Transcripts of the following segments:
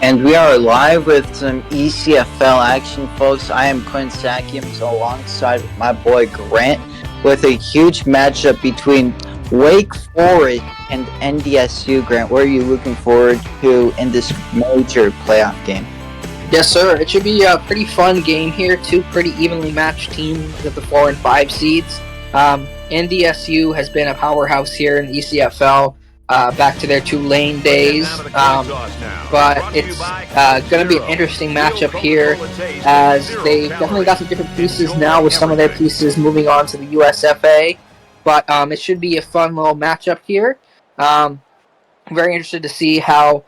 And we are live with some ECFL action, folks. I am Quinn Sakiams alongside my boy Grant with a huge matchup between Wake Forest and NDSU. Grant, what are you looking forward to in this major playoff game? Yes, sir. It should be a pretty fun game here. Two pretty evenly matched teams with the 4 and 5 seeds. NDSU has been a powerhouse here in the ECFL. Back to their Tulane days, but it's going to be an interesting matchup here as they've definitely got some different pieces now with some of their pieces moving on to the USFA, but it should be a fun little matchup here. Very interested to see how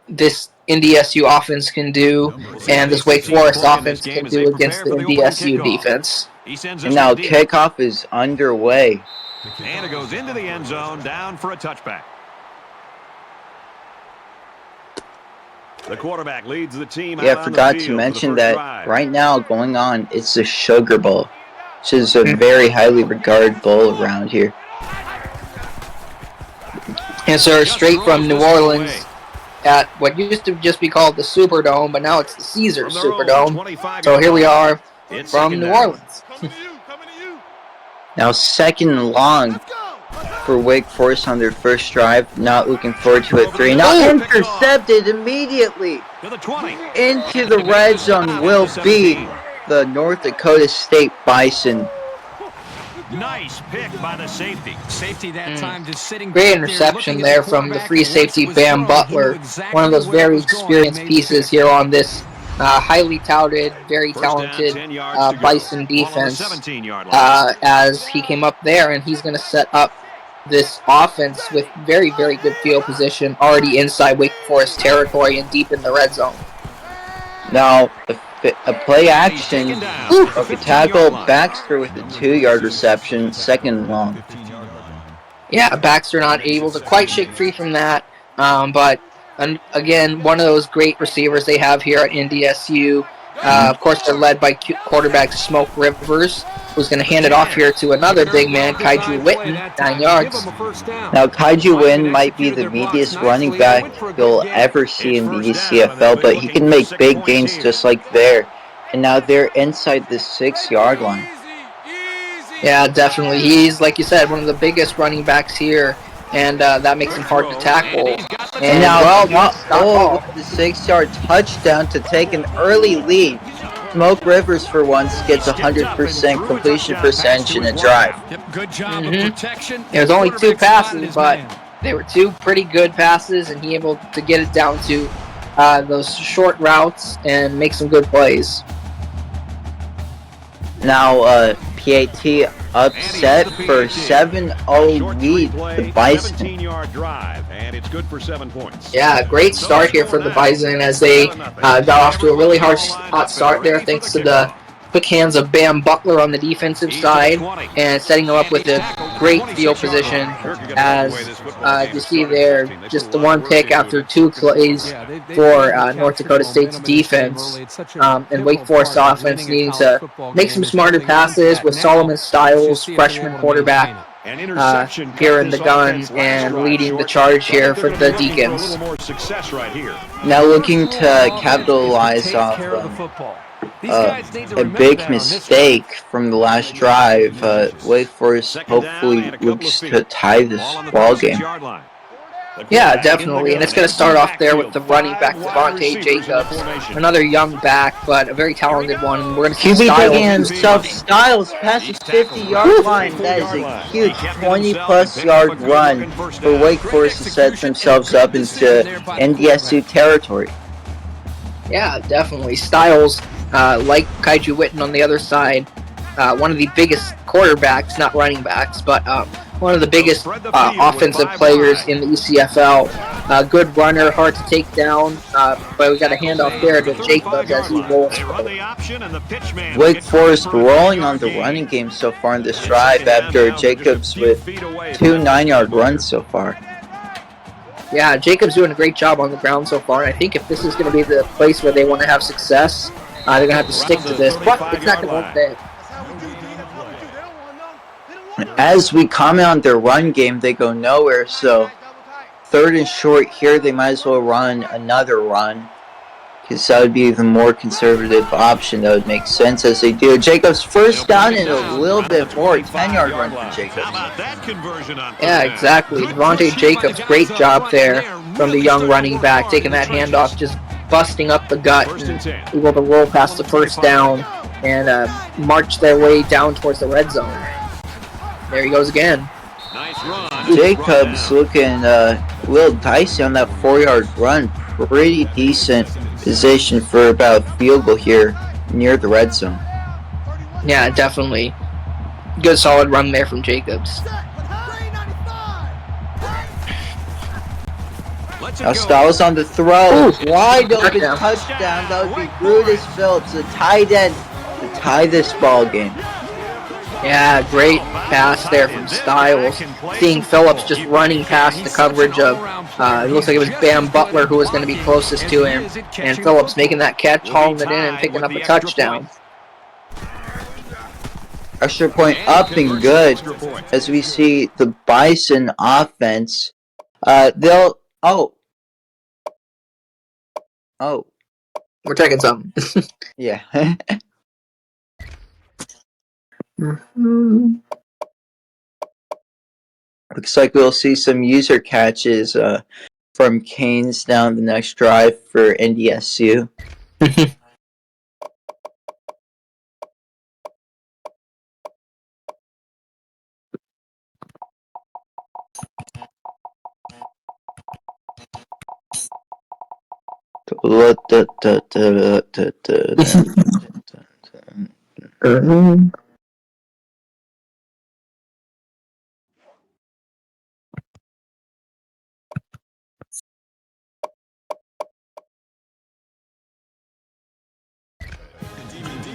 this NDSU offense can do and this Wake Forest offense can do against the NDSU defense. And now kickoff is underway. And it goes into the end zone, down for a touchback. The quarterback leads the team. Yeah, I forgot to mention that right now going on, it's the Sugar Bowl, which is a very highly regarded bowl around here. And sir, straight from New Orleans at what used to just be called the Superdome, but now it's the Caesars Superdome. So here we are from New Orleans. Now 2nd and long for Wake Forest on their first drive. Not looking forward to a 3. Now intercepted immediately into the red zone will be the North Dakota State Bison. Nice pick by the safety. Safety that time just sitting. Great interception there from the free safety Bam Butler. One of those very experienced pieces here on this highly touted, very talented Bison defense as he came up there, and he's going to set up this offense with very, very good field position already inside Wake Forest territory and deep in the red zone. Now, a play action of a tackle Baxter with a 2-yard reception, 2nd and long. Yeah, Baxter not able to quite shake free from that, but and again, one of those great receivers they have here at NDSU. Of course, they're led by quarterback Smoke Rivers, who's going to hand it off here to another big man, Kaiju Witten, 9 yards. Now, Kaiju Witten might be the meatiest running back you'll ever see in the ECFL, but he can make big gains just like there. And now they're inside the 6-yard line. Yeah, definitely. He's, like you said, one of the biggest running backs here, and that makes him hard to tackle. And now, with the 6-yard touchdown to take an early lead. Smoke Rivers, for once, gets 100% completion percentage in a drive. Good job of protection. It was only 2 passes, but they were 2 pretty good passes, and he able to get it down to those short routes and make some good plays. Now, PAT upset for 7-0 lead the Bison. And it's good for 7 points. Yeah, great start here for the Bison as they got off to a really hot start there thanks to the quick hands of Bam Butler on the defensive side and setting them up with a great field position as you see there, just the 1 pick after 2 plays for North Dakota State's defense and Wake Forest offense needing to make some smarter passes with Solomon Styles, freshman quarterback, here in the gun and leading the charge here for the Deacons. Now looking to capitalize off a big mistake from the last drive. Wake Forest hopefully looks to tie this ball game. Yeah, definitely, and it's going to start off there with the running back Devontae Jacobs, another young back, but a very talented one. We're going to see Styles past the 50-yard line. That is a huge 20-plus yard run for Wake Forest to set themselves up into NDSU territory. Yeah, definitely. Styles, like Kaiju Witten on the other side, one of the biggest quarterbacks, not running backs, but one of the biggest offensive players in the ECFL. Good runner, hard to take down, but we got a handoff there to Jacobs as he rolls. Wake Forest rolling on the running game so far in this drive after Jacobs with 2 9-yard runs so far. Yeah, Jacobs doing a great job on the ground so far. I think if this is going to be the place where they want to have success, they're going to have to stick to this. But it's not going to work there. As we comment on their run game, they go nowhere. So 3rd and short here, they might as well run another run, because that would be the more conservative option. That would make sense as they do. Jacobs first down and a little bit more. 10-yard run for Jacobs. Yeah, exactly. Devontae Jacobs, great job there from the young running back, taking that handoff, just busting up the gut, and able to roll past the first down and march their way down towards the red zone. There he goes again. Jacobs looking a little dicey on that 4-yard run. Pretty decent position for about field goal here near the red zone. Yeah, definitely. Good solid run there from Jacobs. Now Styles on the throw. Ooh, wide open touchdown. That would be Brutus Phillips, the tight end, to tie this ball game. Yeah, great pass there from Styles. Seeing Phillips just running past the coverage of, it looks like it was Bam Butler who was going to be closest to him. And Phillips making that catch, hauling it in, and picking up a touchdown. Extra point up and good as we see the Bison offense. They'll... Oh. We're taking something. Yeah. Looks like we'll see some user catches from Canes down the next drive for NDSU.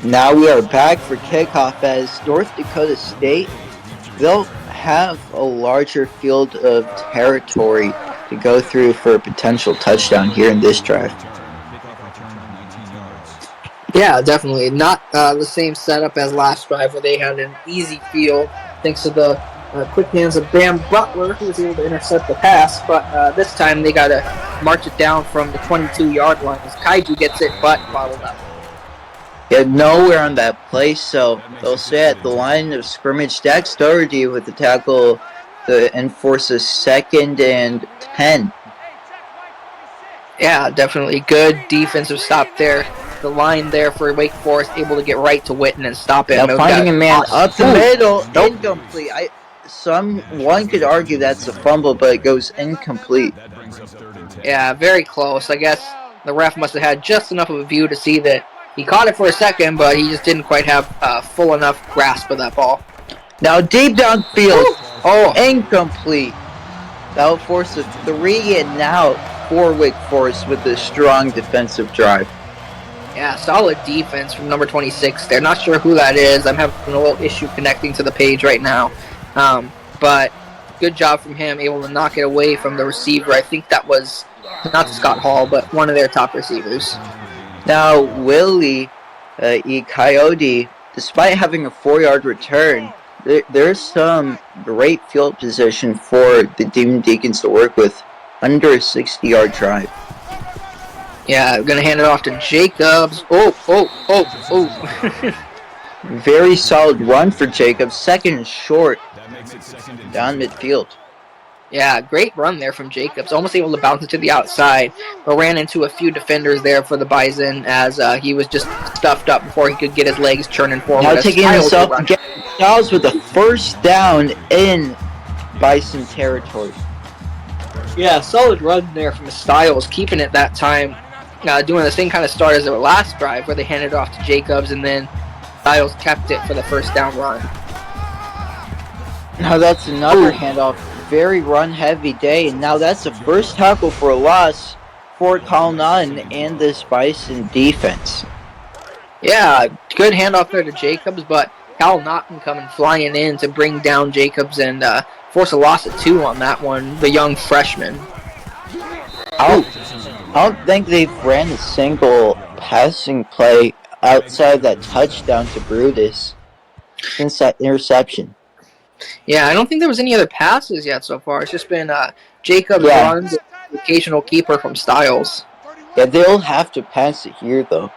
Now we are back for kickoff as North Dakota State, they'll have a larger field of territory to go through for a potential touchdown here in this drive. Yeah, definitely. Not the same setup as last drive where they had an easy field thanks to the quick hands of Bam Butler, who was able to intercept the pass, but this time they got to march it down from the 22-yard line as Kaiju gets it, but bottled up. Yeah, nowhere on that play, so they'll stay at the line of scrimmage. Dax Doherty with the tackle to enforce a 2nd and 10. Yeah, definitely. Good defensive stop there. The line there for Wake Forest able to get right to Witten and stop him. Now finding a man up the middle, incomplete. One could argue that's a fumble, but it goes incomplete. Yeah, very close. I guess the ref must have had just enough of a view to see that he caught it for a second, but he just didn't quite have full enough grasp of that ball. Now deep downfield. Oh, incomplete. That will force a 3 and out for Wake Forest with a strong defensive drive. Yeah, solid defense from number 26. They're not sure who that is. I'm having a little issue connecting to the page right now. But good job from him, able to knock it away from the receiver. I think that was not Scott Hall, but one of their top receivers. Now, Willie E. Coyote, despite having a 4-yard return, there's some great field position for the Demon Deacons to work with under a 60-yard drive. Yeah, I'm going to hand it off to Jacobs. Oh. Very solid run for Jacobs. 2nd and short down midfield. Yeah, great run there from Jacobs. Almost able to bounce it to the outside, but ran into a few defenders there for the Bison as he was just stuffed up before he could get his legs churning forward. Now taking himself and getting Styles with a 1st down in Bison territory. Yeah, solid run there from Styles, keeping it that time. Doing the same kind of start as their last drive where they handed it off to Jacobs and then Styles kept it for the 1st down run. Now that's another handoff. Very run-heavy day, and now that's the first tackle for a loss for Colin and this Bison defense. Yeah, good handoff there to Jacobs, but Cal Naughton coming flying in to bring down Jacobs and force a loss of 2 on that one, the young freshman. I don't think they've ran a single passing play outside that touchdown to Brutus since that interception. Yeah, I don't think there was any other passes yet so far. It's just been Jacobs runs and the occasional keeper from Styles. Yeah, they'll have to pass it here, though.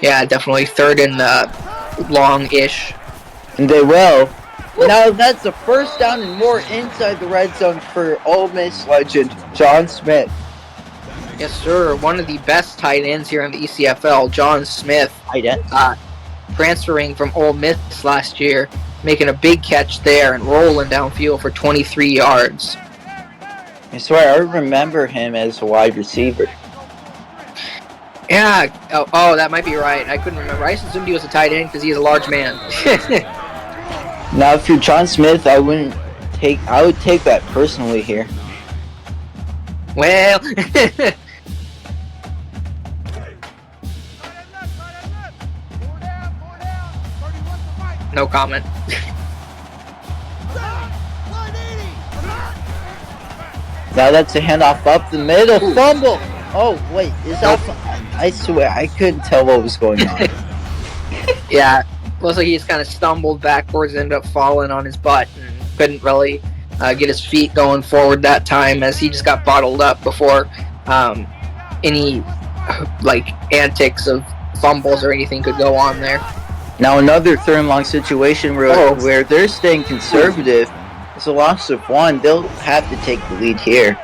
Yeah, definitely 3rd and long-ish. And they will. Now that's the first down and more inside the red zone for Ole Miss legend John Smith. Yes, sir. One of the best tight ends here in the ECFL, John Smith. Transferring from Ole Miss last year, making a big catch there and rolling downfield for 23 yards. I swear, I remember him as a wide receiver. Yeah. Oh, that might be right. I couldn't remember. I assumed he was a tight end because he's a large man. Now, if you're John Smith, I would take that personally here. Well, no comment. Now that's a handoff up the middle. Fumble! Oh, wait. Is that... I swear, I couldn't tell what was going on. Yeah. Looks like he just kind of stumbled backwards, ended up falling on his butt, and couldn't really get his feet going forward that time as he just got bottled up before any antics of fumbles or anything could go on there. Now another 3rd and long situation where they're staying conservative. It's a loss of 1. They'll have to take the lead here.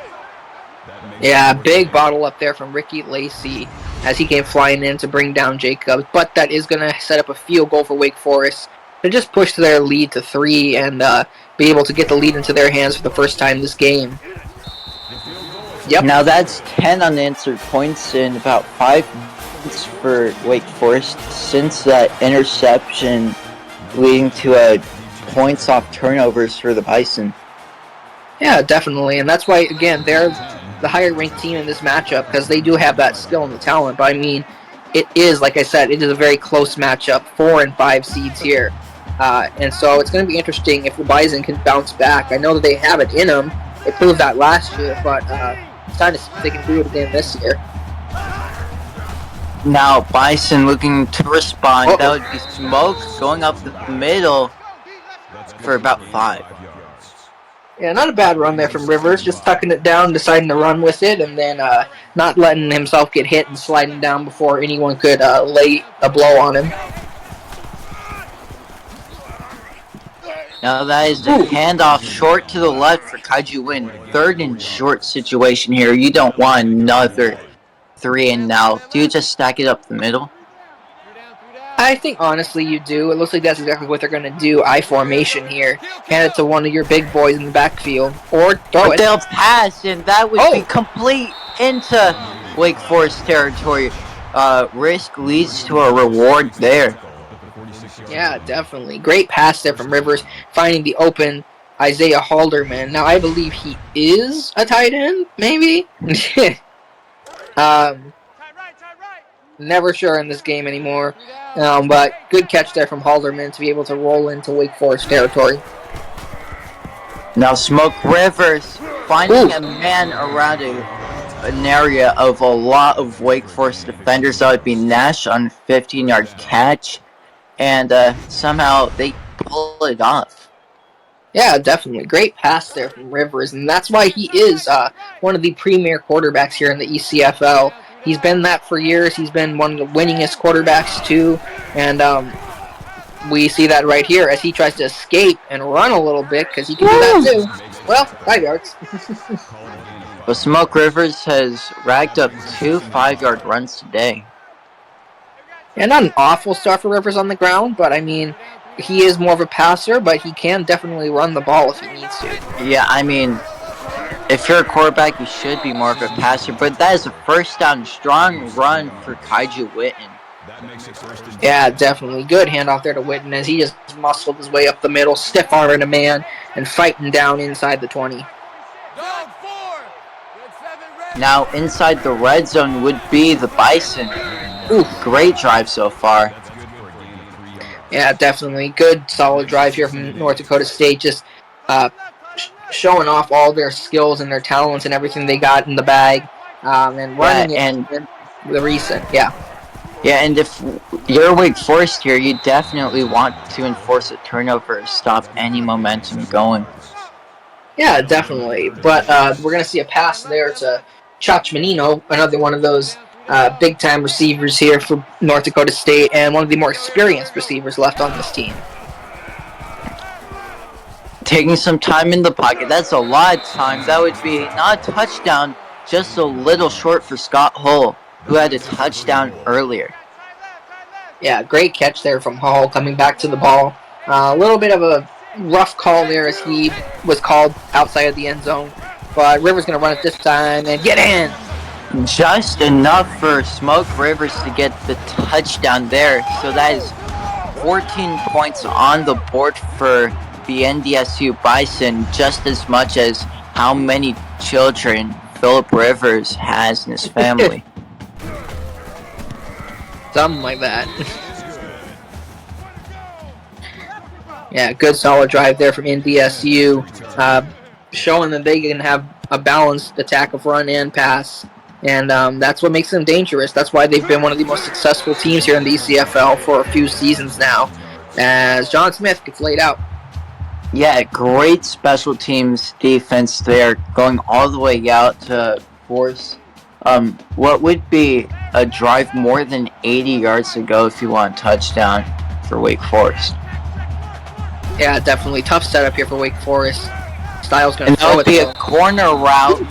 Yeah, big bottle up there from Ricky Lacey as he came flying in to bring down Jacobs, but that is going to set up a field goal for Wake Forest to just push their lead to 3 and be able to get the lead into their hands for the first time this game. Yep. Now that's 10 unanswered points in about 5 minutes for Wake Forest since that interception leading to points off turnovers for the Bison. Yeah, definitely, and that's why, again, they're the higher-ranked team in this matchup because they do have that skill and the talent. But I mean, it is, like I said, it is a very close matchup, 4 and 5 seeds here. And so it's going to be interesting if the Bison can bounce back. I know that they have it in them. They proved that last year, but it's time to see if they can do it again this year. Now Bison looking to respond. That would be Smoke going up the middle for about 5. Yeah, not a bad run there from Rivers, just tucking it down, deciding to run with it, and then not letting himself get hit and sliding down before anyone could lay a blow on him. Now that is the handoff short to the left for Kaiju Win. 3rd and short situation here. You don't want another 3 and now. Do you just stack it up the middle? I think honestly you do. It looks like that's exactly what they're going to do. I formation here. Hand it to one of your big boys in the backfield. Or throw it. They'll pass, and that would be complete into Wake Forest territory. Risk leads to a reward there. Yeah, definitely. Great pass there from Rivers, finding the open Isaiah Halderman. Now, I believe he is a tight end, maybe? Never sure in this game anymore. But good catch there from Halderman to be able to roll into Wake Forest territory. Now Smoke Rivers finding a man around an area of a lot of Wake Forest defenders. That would be Nash on a 15-yard catch. And somehow they pull it off. Yeah, definitely. Great pass there from Rivers. And that's why he is one of the premier quarterbacks here in the ECFL. He's been that for years. He's been one of the winningest quarterbacks, too. And we see that right here as he tries to escape and run a little bit because he can do that, too. Well, 5 yards. Well, Smoke Rivers has racked up 2 5-yard runs today. Yeah, not an awful start for Rivers on the ground, but, I mean, he is more of a passer, but he can definitely run the ball if he needs to. Yeah, I mean, if you're a quarterback, you should be more of a passer, but that is a first down strong run for Kaiju Witten. Yeah, definitely. Good handoff there to Witten as he just muscled his way up the middle, stiff arming a man, and fighting down inside the 20. Now inside the red zone would be the Bison. Ooh, great drive so far. Yeah, definitely. Good, solid drive here from North Dakota State. Just showing off all their skills and their talents and everything they got in the bag. And running the recent. Yeah, and if you're Wake Forest here, you definitely want to enforce a turnover, stop any momentum going. Yeah, definitely. But we're going to see a pass there to Chach Menino, another one of those big-time receivers here for North Dakota State, and one of the more experienced receivers left on this team. Taking some time in the pocket. That's a lot of time. That would be not a touchdown, just a little short for Scott Hull, who had a touchdown earlier. Yeah, great catch there from Hull coming back to the ball. A little bit of a rough call there as he was called outside of the end zone. But Rivers going to run it this time and get in. Just enough for Smoke Rivers to get the touchdown there. So that is 14 points on the board for the NDSU Bison, just as much as how many children Philip Rivers has in his family. Something like that. Yeah, good solid drive there from NDSU, showing that they can have a balanced attack of run and pass, and that's what makes them dangerous. That's why they've been one of the most successful teams here in the ECFL for a few seasons now, as John Smith gets laid out. Yeah, great special teams defense there, going all the way out to force what would be a drive more than 80 yards to go if you want a touchdown for Wake Forest. Yeah, definitely. Tough setup here for Wake Forest. Styles going to throw it. That would be a corner route.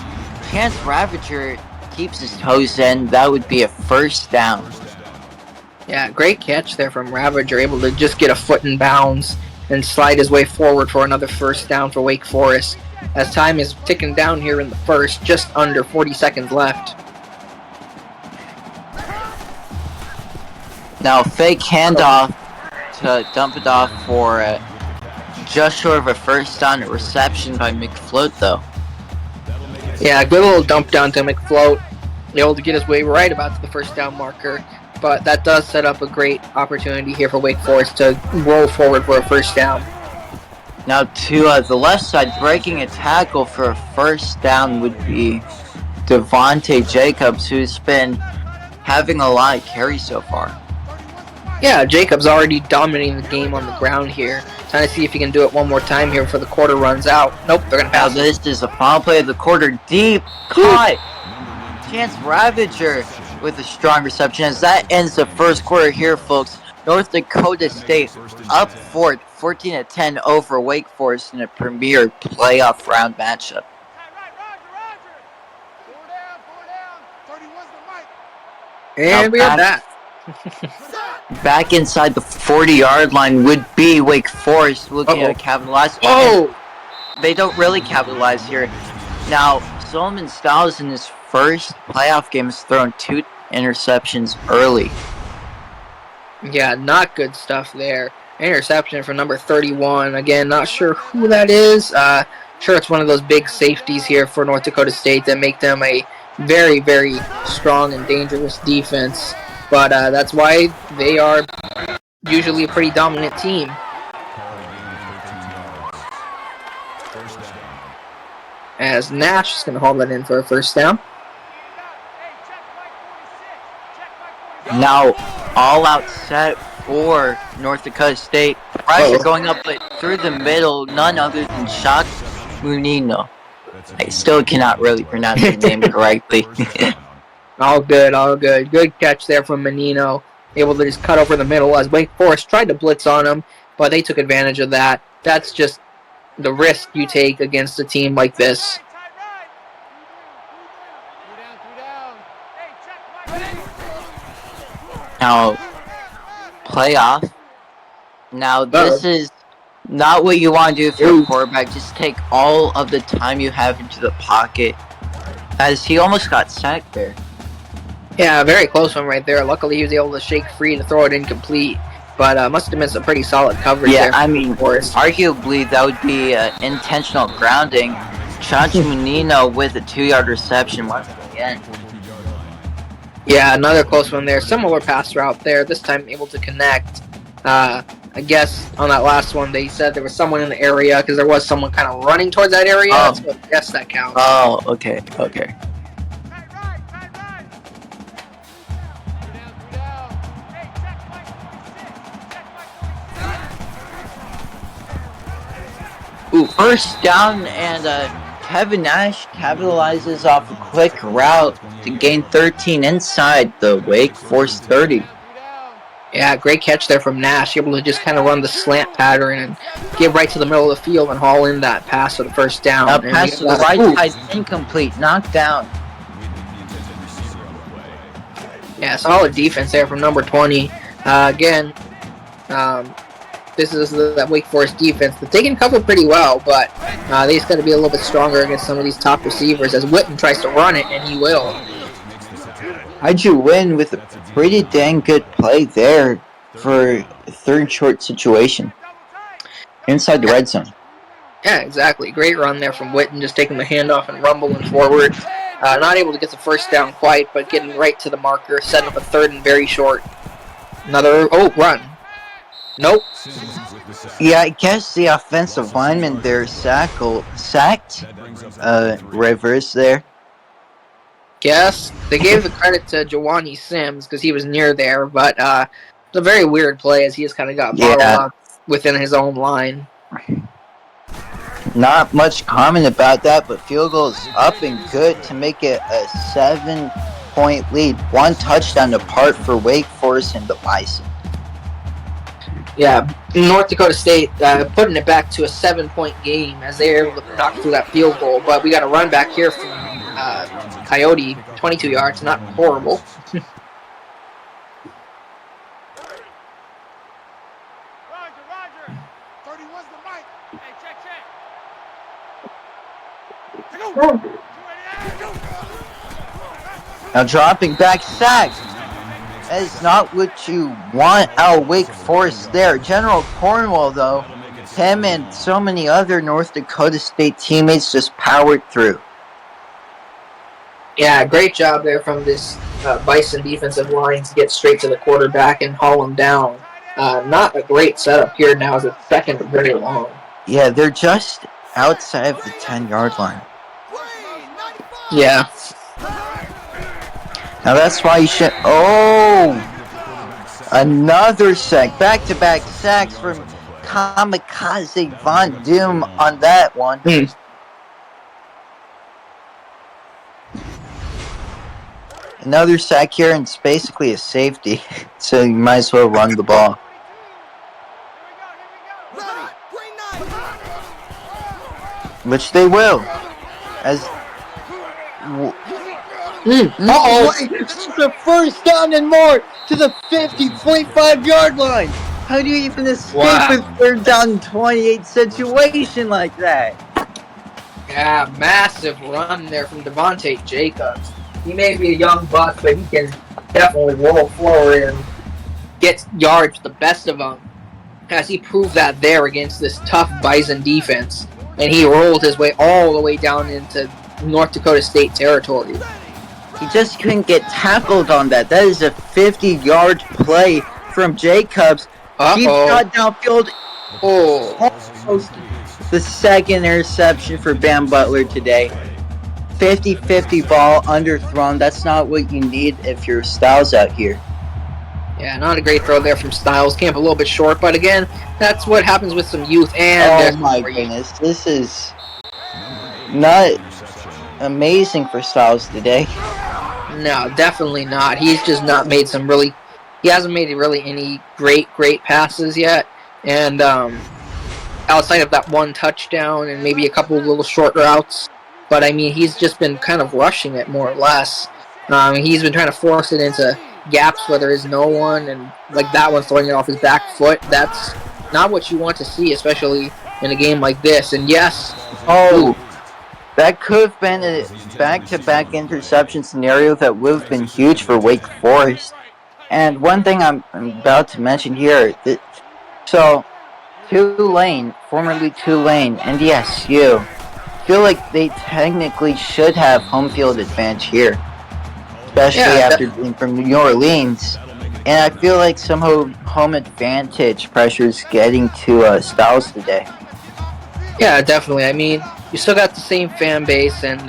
Chance Ravager keeps his toes in. That would be a first down. Yeah, great catch there from Ravager, able to just get a foot in bounds and slide his way forward for another first down for Wake Forest. As time is ticking down here in the first, just under 40 seconds left. Now, fake handoff to dump it off for just short of a first down, a reception by McFloat, though. Yeah, good little dump down to McFloat. Able to get his way right about to the first down marker. But that does set up a great opportunity here for Wake Forest to roll forward for a first down. Now to the left side, breaking a tackle for a first down would be Devontae Jacobs, who's been having a lot of carries so far. Yeah, Jacobs already dominating the game on the ground here. Trying to see if he can do it one more time here before the quarter runs out. Nope, they're going to pass. Now this is a final play of the quarter. Deep cut. Chance Ravager with a strong reception. As that ends the first quarter here, folks. North Dakota State up 14-10 over Wake Forest in a premier playoff round matchup. And we have that. Back inside the 40-yard line would be Wake Forest looking to capitalize. Oh! They don't really capitalize here. Now, Solomon Styles in his first playoff game has thrown 2 interceptions early. Yeah, not good stuff there. Interception for number 31. Again, not sure who that is. Sure, it's one of those big safeties here for North Dakota State that make them a very, very strong and dangerous defense. But that's why they are usually a pretty dominant team. As Nash is going to hold that in for a first down. Now, all-out set for North Dakota State. Pressure going up, but through the middle, none other than Shaq Munino. I still cannot really pronounce his name correctly. All good, all good. Good catch there from Menino. Able to just cut over the middle as Wake Forest tried to blitz on him, but they took advantage of that. That's just the risk you take against a team like this. Now, playoff. Now, this is not what you want to do if you're a quarterback. Just take all of the time you have into the pocket. As he almost got sacked there. Yeah, very close one right there. Luckily, he was able to shake free to throw it incomplete. But must have been some pretty solid coverage Yeah, there. I mean, for us. arguably that would be intentional grounding. Chacho Munino with a 2-yard reception once again. Yeah, another close one there. Similar pass route there. This time able to connect. I guess on that last one they said there was someone in the area because there was someone kind of running towards that area. Oh. So I guess that counts. Oh, okay. Ooh, first down, and Kevin Nash capitalizes off a quick route to gain 13 inside the Wake Forest 30. Yeah, great catch there from Nash. Able to just kind of run the slant pattern and get right to the middle of the field and haul in that pass for the first down. Pass to the right side, incomplete, knocked down. Yeah, solid defense there from number 20. Again, this is the Wake Forest defense. They can cover pretty well, but they just got to be a little bit stronger against some of these top receivers as Witten tries to run it, and he will. How'd you win with a pretty dang good play there for a third short situation inside the red zone? Yeah, exactly. Great run there from Witten, just taking the handoff and rumbling forward. Not able to get the first down quite, but getting right to the marker, setting up a third and very short. Another, run. Nope. Yeah, I guess the offensive lineman there sacked Rivers there. Yes, they gave the credit to Jawani Sims because he was near there, but it's a very weird play as he just kind of got bottled up within his own line. Not much comment about that, but field goal is up and good to make it a 7-point lead. One touchdown apart for Wake Forest and the Bison. Yeah, North Dakota State putting it back to a 7-point game as they were able to knock through that field goal. But we got a run back here from Coyote, 22 yards, not horrible. Now dropping back, sack. That is not what you want out of Wake Forest there. General Cornwell, though, him and so many other North Dakota State teammates just powered through. Yeah, great job there from this Bison defensive line to get straight to the quarterback and haul him down. Not a great setup here now as it's second and very long. Yeah, they're just outside of the 10-yard line. Yeah. Now that's why you should... Oh! Another sack. Back-to-back sacks from Kamikaze Von Doom on that one. Another sack here, and it's basically a safety. So you might as well run the ball. Which they will. As... It's a first down and more to the 50.5-yard line. How do you even escape a third down and 28 situation like that? Yeah, massive run there from Devontae Jacobs. He may be a young buck, but he can definitely roll forward and get yards the best of them. As he proved that there against this tough Bison defense. And he rolled his way all the way down into North Dakota State territory. He just couldn't get tackled on that. That is a 50-yard play from Jacobs. Deep shot downfield. Almost the second interception for Bam Butler today. 50-50 ball underthrown. That's not what you need if you're Styles out here. Yeah, not a great throw there from Styles. Came up a little bit short, but again, that's what happens with some youth. And oh my goodness, this is not amazing for Styles today. No, definitely not. He's just not made some really... He hasn't made really any great passes yet. And outside of that one touchdown and maybe a couple of little short routes. But, I mean, he's just been kind of rushing it more or less. He's been trying to force it into gaps where there is no one. And like that one throwing it off his back foot. That's not what you want to see, especially in a game like this. And yes... That could have been a back-to-back interception scenario that would have been huge for Wake Forest. And one thing I'm about to mention here, so Tulane, formerly Tulane, and NDSU, feel like they technically should have home field advantage here, especially Yeah, after being from New Orleans. And I feel like some home advantage pressure is getting to Styles today. yeah, definitely. I mean, you still got the same fan base, and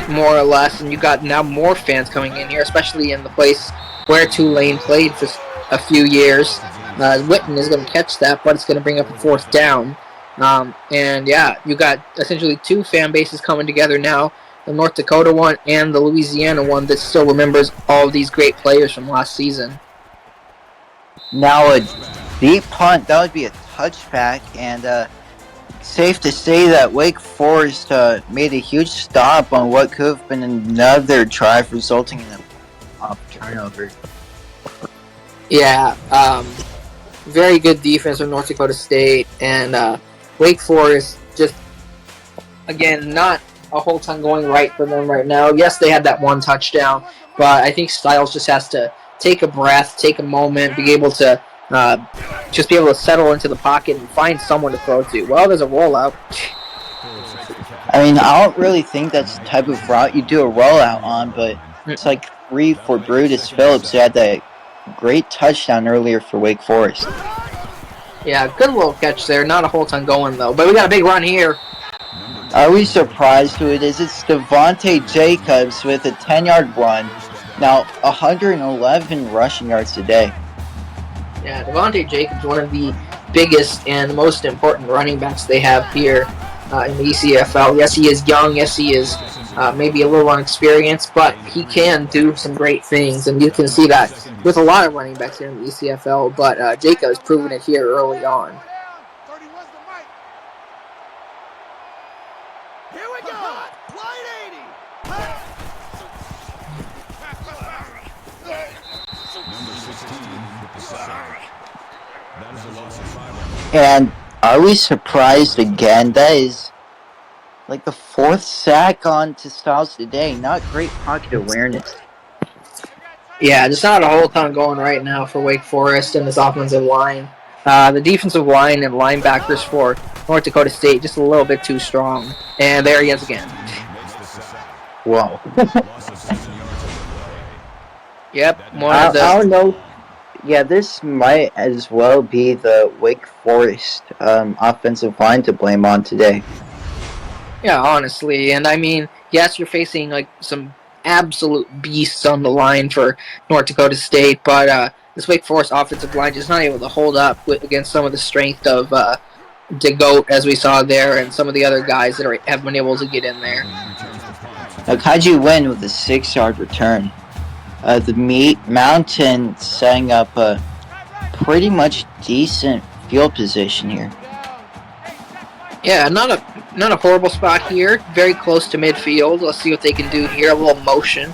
more or less, and you got now more fans coming in here, especially in the place where Tulane played for a few years. Witten is going to catch that, but it's going to bring up a fourth down. And yeah, you got essentially two fan bases coming together now, the North Dakota one and the Louisiana one that still remembers all of these great players from last season. Now a deep punt, that would be a touchback, and safe to say that Wake Forest made a huge stop on what could have been another drive, resulting in a turnover. Yeah, very good defense from North Dakota State, and Wake Forest just, again, not a whole ton going right for them right now. Yes, they had that one touchdown, but I think Styles just has to take a breath, take a moment, be able to just be able to settle into the pocket and find someone to throw to. Well, there's a rollout. I mean, I don't really think that's the type of route you do a rollout on, but it's like 3 for Brutus Phillips, who had that great touchdown earlier for Wake Forest. Yeah, good little catch there. Not a whole ton going, though. But we got a big run here. Are we surprised who it is? It's Devontae Jacobs with a 10-yard run. Now, 111 rushing yards today. Yeah, Devontae Jacobs, one of the biggest and most important running backs they have here in the ECFL. Yes, he is young. Yes, he is maybe a little unexperienced, but he can do some great things, and you can see that with a lot of running backs here in the ECFL, but Jacobs proven it here early on. Here we go! Line 80! And are we surprised again? That is like the 4th sack on to Styles today. Not great pocket awareness. Yeah, just not a whole ton going right now for Wake Forest and this offensive line. The defensive line and linebackers for North Dakota State just a little bit too strong. And there he is again. Whoa. Yep, I don't know. Yeah, this might as well be the Wake Forest offensive line to blame on today. Yeah, honestly. And I mean, yes, you're facing like some absolute beasts on the line for North Dakota State, but this Wake Forest offensive line just not able to hold up against some of the strength of DeGoat, as we saw there, and some of the other guys that have been able to get in there. Now, Kaiji Wynn with a 6-yard return. The Mountain setting up a pretty much decent field position here. Yeah, not a horrible spot here. Very close to midfield. Let's see what they can do here. A little motion.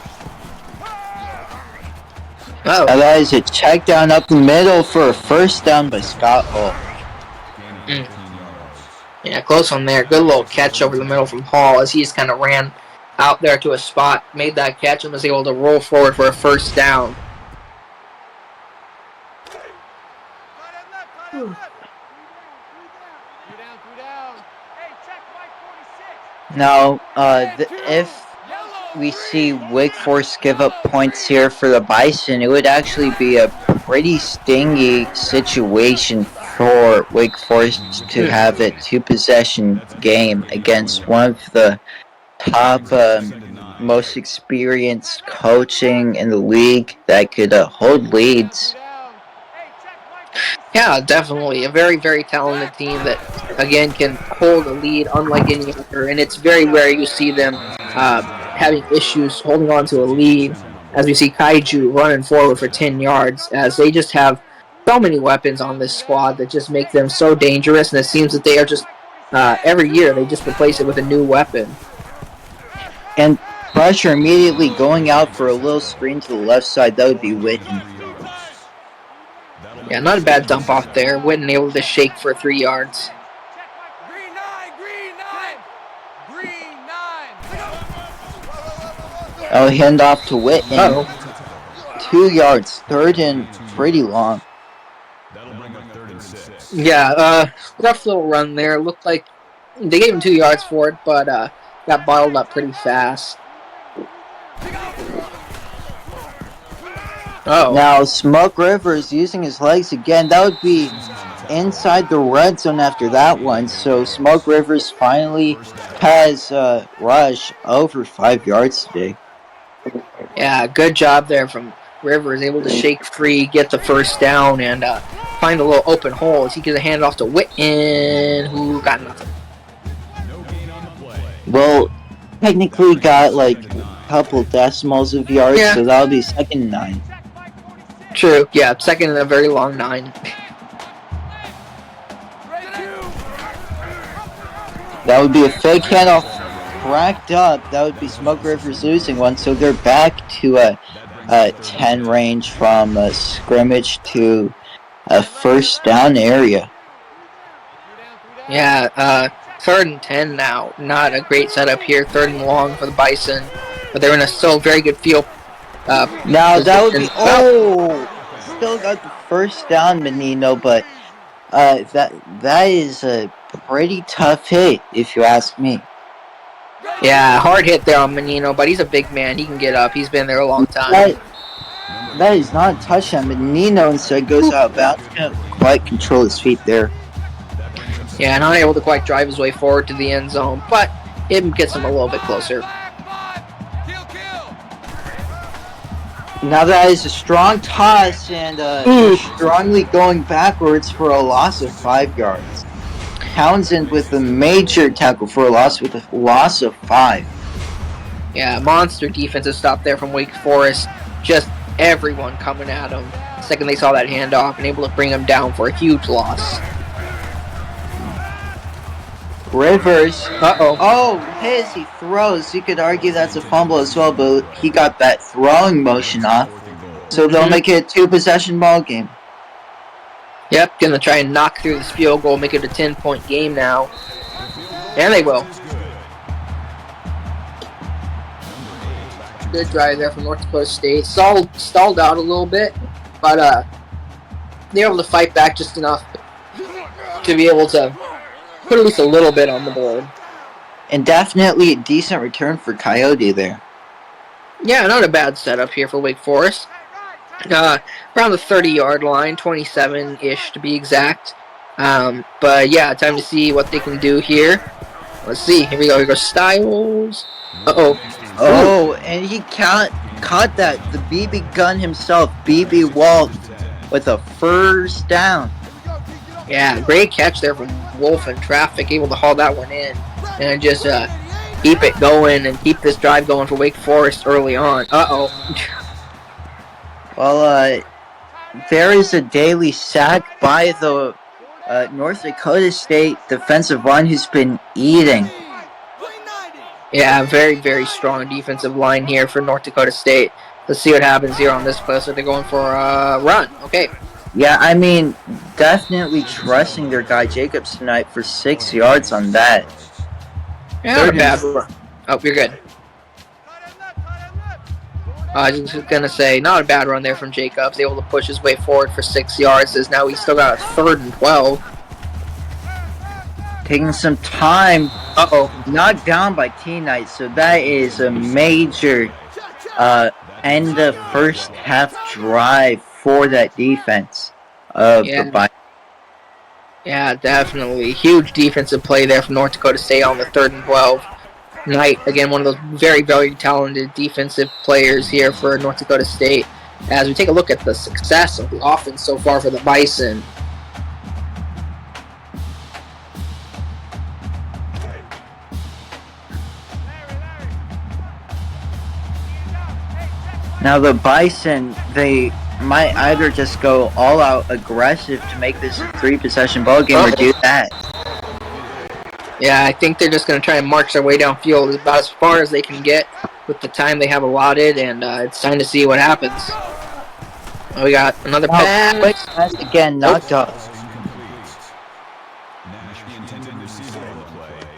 Oh. Now that is a check down up the middle for a first down by Scott Hall. Yeah, close one there. Good little catch over the middle from Hall as he just kind of ran out there to a spot, made that catch, and was able to roll forward for a first down. Now, if we see Wake Forest give up points here for the Bison, it would actually be a pretty stingy situation for Wake Forest to have a 2-possession game against one of the top, most experienced coaching in the league that could hold leads. Yeah, definitely. A very, very talented team that, again, can hold a lead unlike any other. And it's very rare you see them having issues holding on to a lead, as we see Kaiju running forward for 10 yards, as they just have so many weapons on this squad that just make them so dangerous. And it seems that they are just, every year, they just replace it with a new weapon. And pressure immediately going out for a little screen to the left side, that would be Witten. Yeah, not a bad dump off there. Witten able to shake for 3 yards. Green 9! Green 9! Green 9! Oh, handoff to Whitten. Uh-oh. 2 yards, third and pretty long. That'll bring up 3rd and 6. Yeah, rough little run there. Looked like they gave him 2 yards for it, but got bottled up pretty fast. Oh. Now, Smoke Rivers using his legs again. That would be inside the red zone after that one. So, Smoke Rivers finally has rush over 5 yards today. Yeah, good job there from Rivers. Able to shake free, get the first down, and find a little open hole as he gets a handoff to Whitten, who got nothing. Well, technically got like a couple decimals of yards, Yeah. so that'll be 2nd and 9. True. Yeah, second and a very long 9. That would be a fake handoff racked up. That would be Smoke Rivers losing one, so they're back to a 10 range from a scrimmage to a first down area. Yeah, 3rd and 10 now. Not a great setup here. 3rd and long for the Bison, but they're in a still very good field. Now that would be still got the first down, Menino, but that is a pretty tough hit if you ask me. Yeah, hard hit there on Menino, but he's a big man. He can get up. He's been there a long time. That is not a touchdown. Menino instead goes out of bounds. Can't quite control his feet there. Yeah, not able to quite drive his way forward to the end zone, but it gets him a little bit closer. Now that is a strong toss and strongly going backwards for a loss of 5 yards. Townsend with a major tackle for a loss with a loss of 5. Yeah, monster defensive stop there from Wake Forest. Just everyone coming at him. Second they saw that handoff and able to bring him down for a huge loss. Rivers. Uh-oh. Oh, he throws. You could argue that's a fumble as well, but he got that throwing motion off. So they'll make it a 2-possession ball game. Yep, gonna try and knock through this field goal, make it a 10-point game now. And they will. Good drive there from North Dakota State. Stalled out a little bit, but they were able to fight back just enough to be able to put at least a little bit on the board. And definitely a decent return for Coyote there. Yeah, not a bad setup here for Wake Forest. Around the 30-yard line, 27-ish to be exact. But yeah, time to see what they can do here. Let's see. Here we go. Here goes Styles. Uh-oh. Oh, and he caught that. The BB gun himself, BB Walt, with a first down. Yeah, great catch there from Wolf in traffic, able to haul that one in. And just keep it going and keep this drive going for Wake Forest early on. Uh-oh. Well, there is a daily sack by the North Dakota State defensive line who's been eating. Yeah, very, very strong defensive line here for North Dakota State. Let's see what happens here on this play. So they're going for a run. Okay. Yeah, I mean, definitely trusting their guy Jacobs tonight for 6 yards on that. Yeah, not a bad run. Oh, you're good. I was just going to say, not a bad run there from Jacobs. Able to push his way forward for 6 yards. As now he's still got a 3rd and 12. Taking some time. Uh-oh. Knocked down by T-Knight, so that is a major end of first half drive for that defense of the Bison. Yeah, definitely. Huge defensive play there from North Dakota State on the 3rd and 12. Knight, again, one of those very, very talented defensive players here for North Dakota State. As we take a look at the success of the offense so far for the Bison. Now the Bison, they might either just go all out aggressive to make this a 3-possession ball game or do that. Yeah, I think they're just going to try and march their way downfield about as far as they can get with the time they have allotted, and it's time to see what happens. Oh, we got another pass. Pass again, knocked off.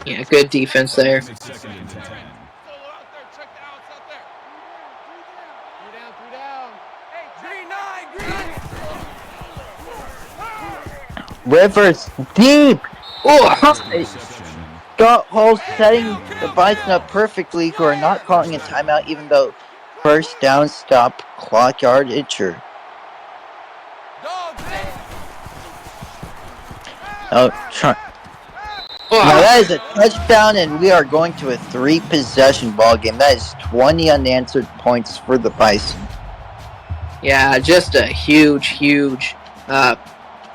Yeah, good defense there. Rivers deep. Oh, Scott Hall setting the Bison up perfectly, who are not calling a timeout, even though first down stop clock yardage. Oh, now that is a touchdown, and we are going to a 3-possession ball game. That is 20 unanswered points for the Bison. yeah, just a huge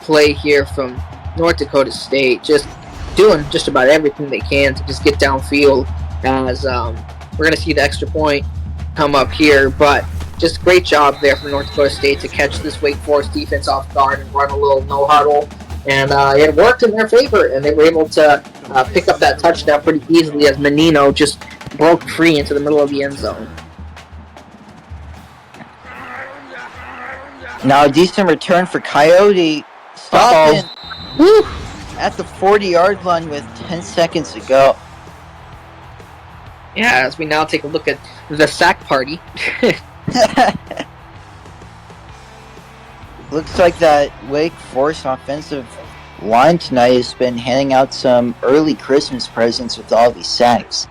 play here from North Dakota State. Just doing just about everything they can to just get downfield. As we're going to see the extra point come up here, but just great job there from North Dakota State to catch this Wake Forest defense off guard and run a little no huddle. And it worked in their favor, and they were able to pick up that touchdown pretty easily as Menino just broke free into the middle of the end zone. Now a decent return for Coyote. Stopping at the 40-yard line with 10 seconds to go. Yeah, as we now take a look at the sack party. Looks like that Wake Forest offensive line tonight has been handing out some early Christmas presents with all these sacks.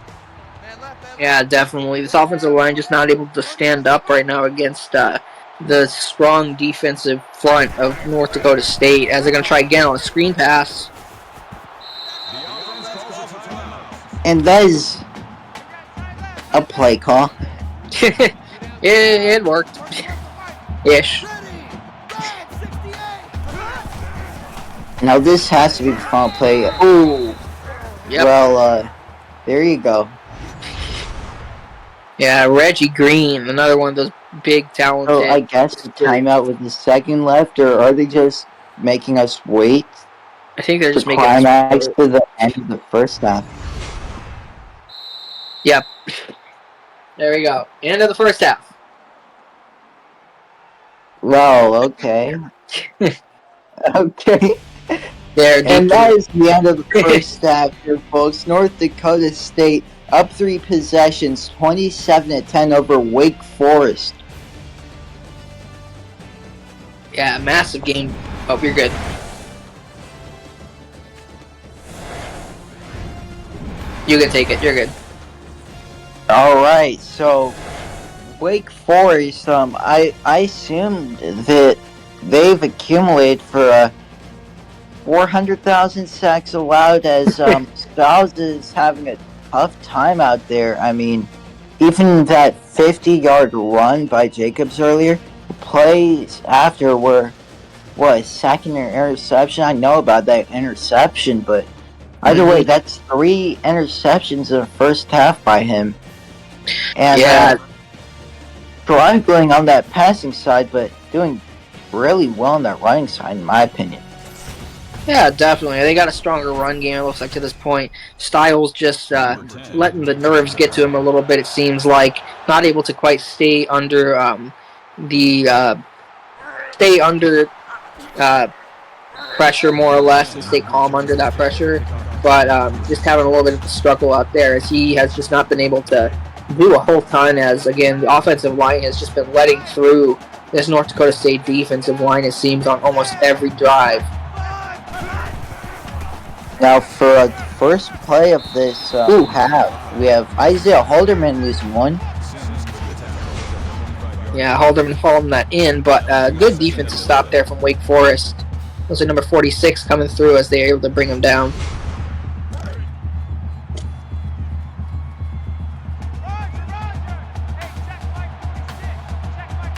Yeah, definitely. This offensive line just not able to stand up right now against the strong defensive front of North Dakota State, as they're going to try again on a screen pass. And that is a play call. It worked. Ish. Now this has to be the final play. Ooh. Yep. Well, there you go. Yeah, Reggie Green, another one of those big talented. So I guess the timeout with the second left, or are they just making us wait? I think they're just making climax to the end of the first half. Yep. There we go. End of the first half. Well, okay. Okay. And that is the end of the first half here, folks. North Dakota State up 3 possessions, 27-10 over Wake Forest. Yeah, massive game. Hope you're good. You can take it. You're good. All right. So Wake Forest, I assumed that they've accumulated for 400,000 sacks allowed, as Styles is having a tough time out there. I mean, even that 50-yard run by Jacobs earlier, the plays after were, sack and interception? I know about that interception, but either way, that's 3 interceptions in the first half by him. And struggling on that passing side, but doing really well on that running side, in my opinion. Yeah, definitely. They got a stronger run game, it looks like, to this point. Styles just letting the nerves get to him a little bit, it seems like. Not able to quite stay under pressure, more or less, and stay calm under that pressure. But just having a little bit of a struggle out there, as he has just not been able to do a whole ton, as, again, the offensive line has just been letting through this North Dakota State defensive line, it seems, on almost every drive. Now, for the first play of this half, we have Isaiah Halderman losing one. Yeah, Halderman following that in, but good defensive stop there from Wake Forest. Those are number 46 coming through as they are able to bring him down.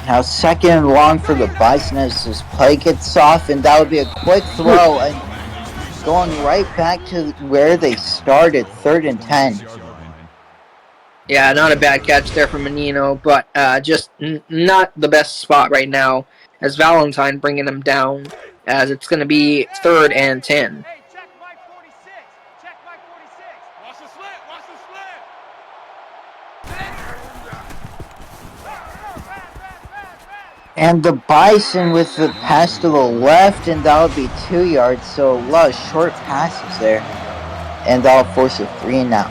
Now, second and long for the Bison as this play gets off, and that would be a quick throw, and going right back to where they started, 3rd and 10. Yeah, not a bad catch there from Menino, but just not the best spot right now, as Valentine bringing him down, as it's going to be 3rd and 10. Hey, check Mike 46. Check Mike 46. Watch the slant. Watch the slant. And the Bison with the pass to the left, and that'll be 2 yards, so a lot of short passes there. And that'll force a 3 and out.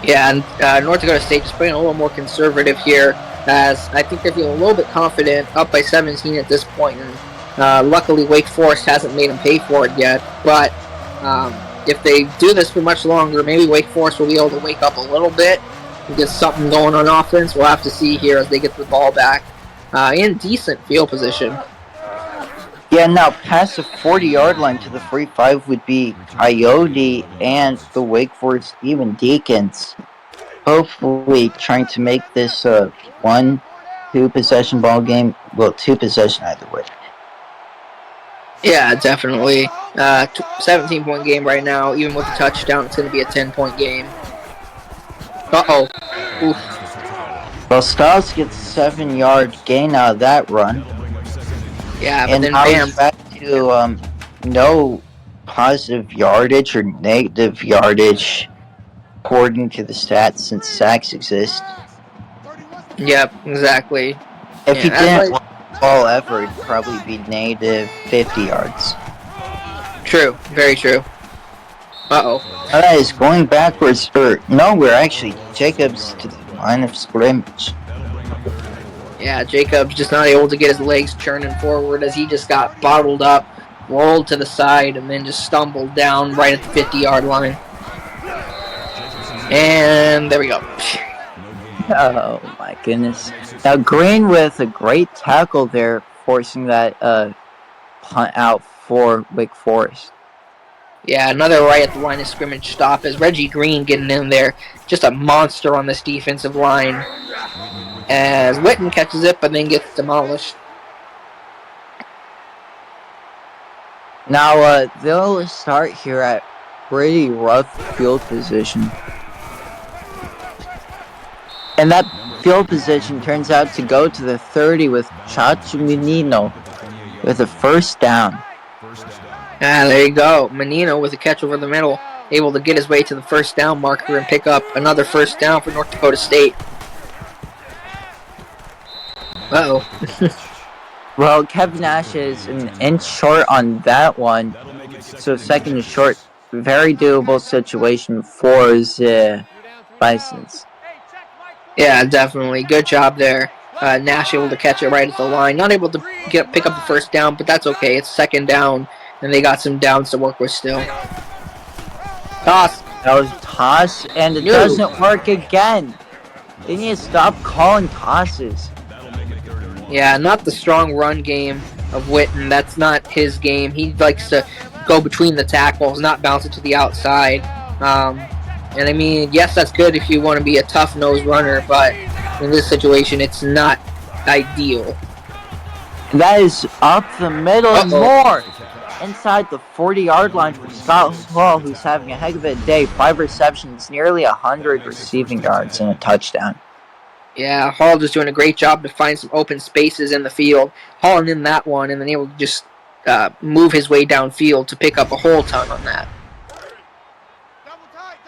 Yeah, and North Dakota State just playing a little more conservative here, as I think they're feeling a little bit confident, up by 17 at this point, and Luckily, Wake Forest hasn't made them pay for it yet. But if they do this for much longer, maybe Wake Forest will be able to wake up a little bit and get something going on offense. We'll have to see here as they get the ball back in decent field position. Yeah, now past the 40-yard line to the 45 would be Coyote and the Wake Forest Demon Deacons. Hopefully trying to make this a 1-2 possession ball game. Well, 2 possession either way. Yeah, definitely. 17-point game right now. Even with the touchdown, it's going to be a 10-point game. Uh-oh. Oof. Well, Styles gets a 7-yard gain out of that run. Yeah, but and then now bam. he's back to no positive yardage or negative yardage according to the stats since sacks exist. Yep, exactly. If he Yeah, that's didn't like ball ever, it'd probably be negative 50 yards. true. Very true. Uh-oh. That is going backwards, or no, we're actually Jacobs to the line of scrimmage. Yeah, Jacobs just not able to get his legs churning forward as he just got bottled up, rolled to the side, and then just stumbled down right at the 50-yard line. And there we go. Oh my goodness. Now Green with a great tackle there, forcing that punt out for Wake Forest. Yeah, another right at the line of scrimmage stop as Reggie Green getting in there. Just a monster on this defensive line. As Witten catches it, but then gets demolished. Now, they'll start here at pretty rough field position. And that field position turns out to go to the 30 with Chacho Menino with a first down. There you go. Menino with a catch over the middle, able to get his way to the first down marker and pick up another first down for North Dakota State. Uh-oh. Well, Kevin Nash is an inch short on that one. So second and short, very doable situation for the Bisons. Yeah, definitely. Good job there. Nash able to catch it right at the line. Not able to pick up the first down, but that's okay. It's second down, and they got some downs to work with still. Toss. That was toss, and it doesn't work again. They need to stop calling tosses. Yeah, not the strong run game of Witten. That's not his game. He likes to go between the tackles, not bounce it to the outside. And I mean, yes, that's good if you want to be a tough-nosed runner, but in this situation, it's not ideal. That is up the middle and more. Inside the 40-yard line for Scott Hall, who's having a heck of a day. 5 receptions, nearly 100 receiving yards, and a touchdown. Yeah, Hall just doing a great job to find some open spaces in the field, hauling in that one, and then able to just move his way downfield to pick up a whole ton on that. Double tight.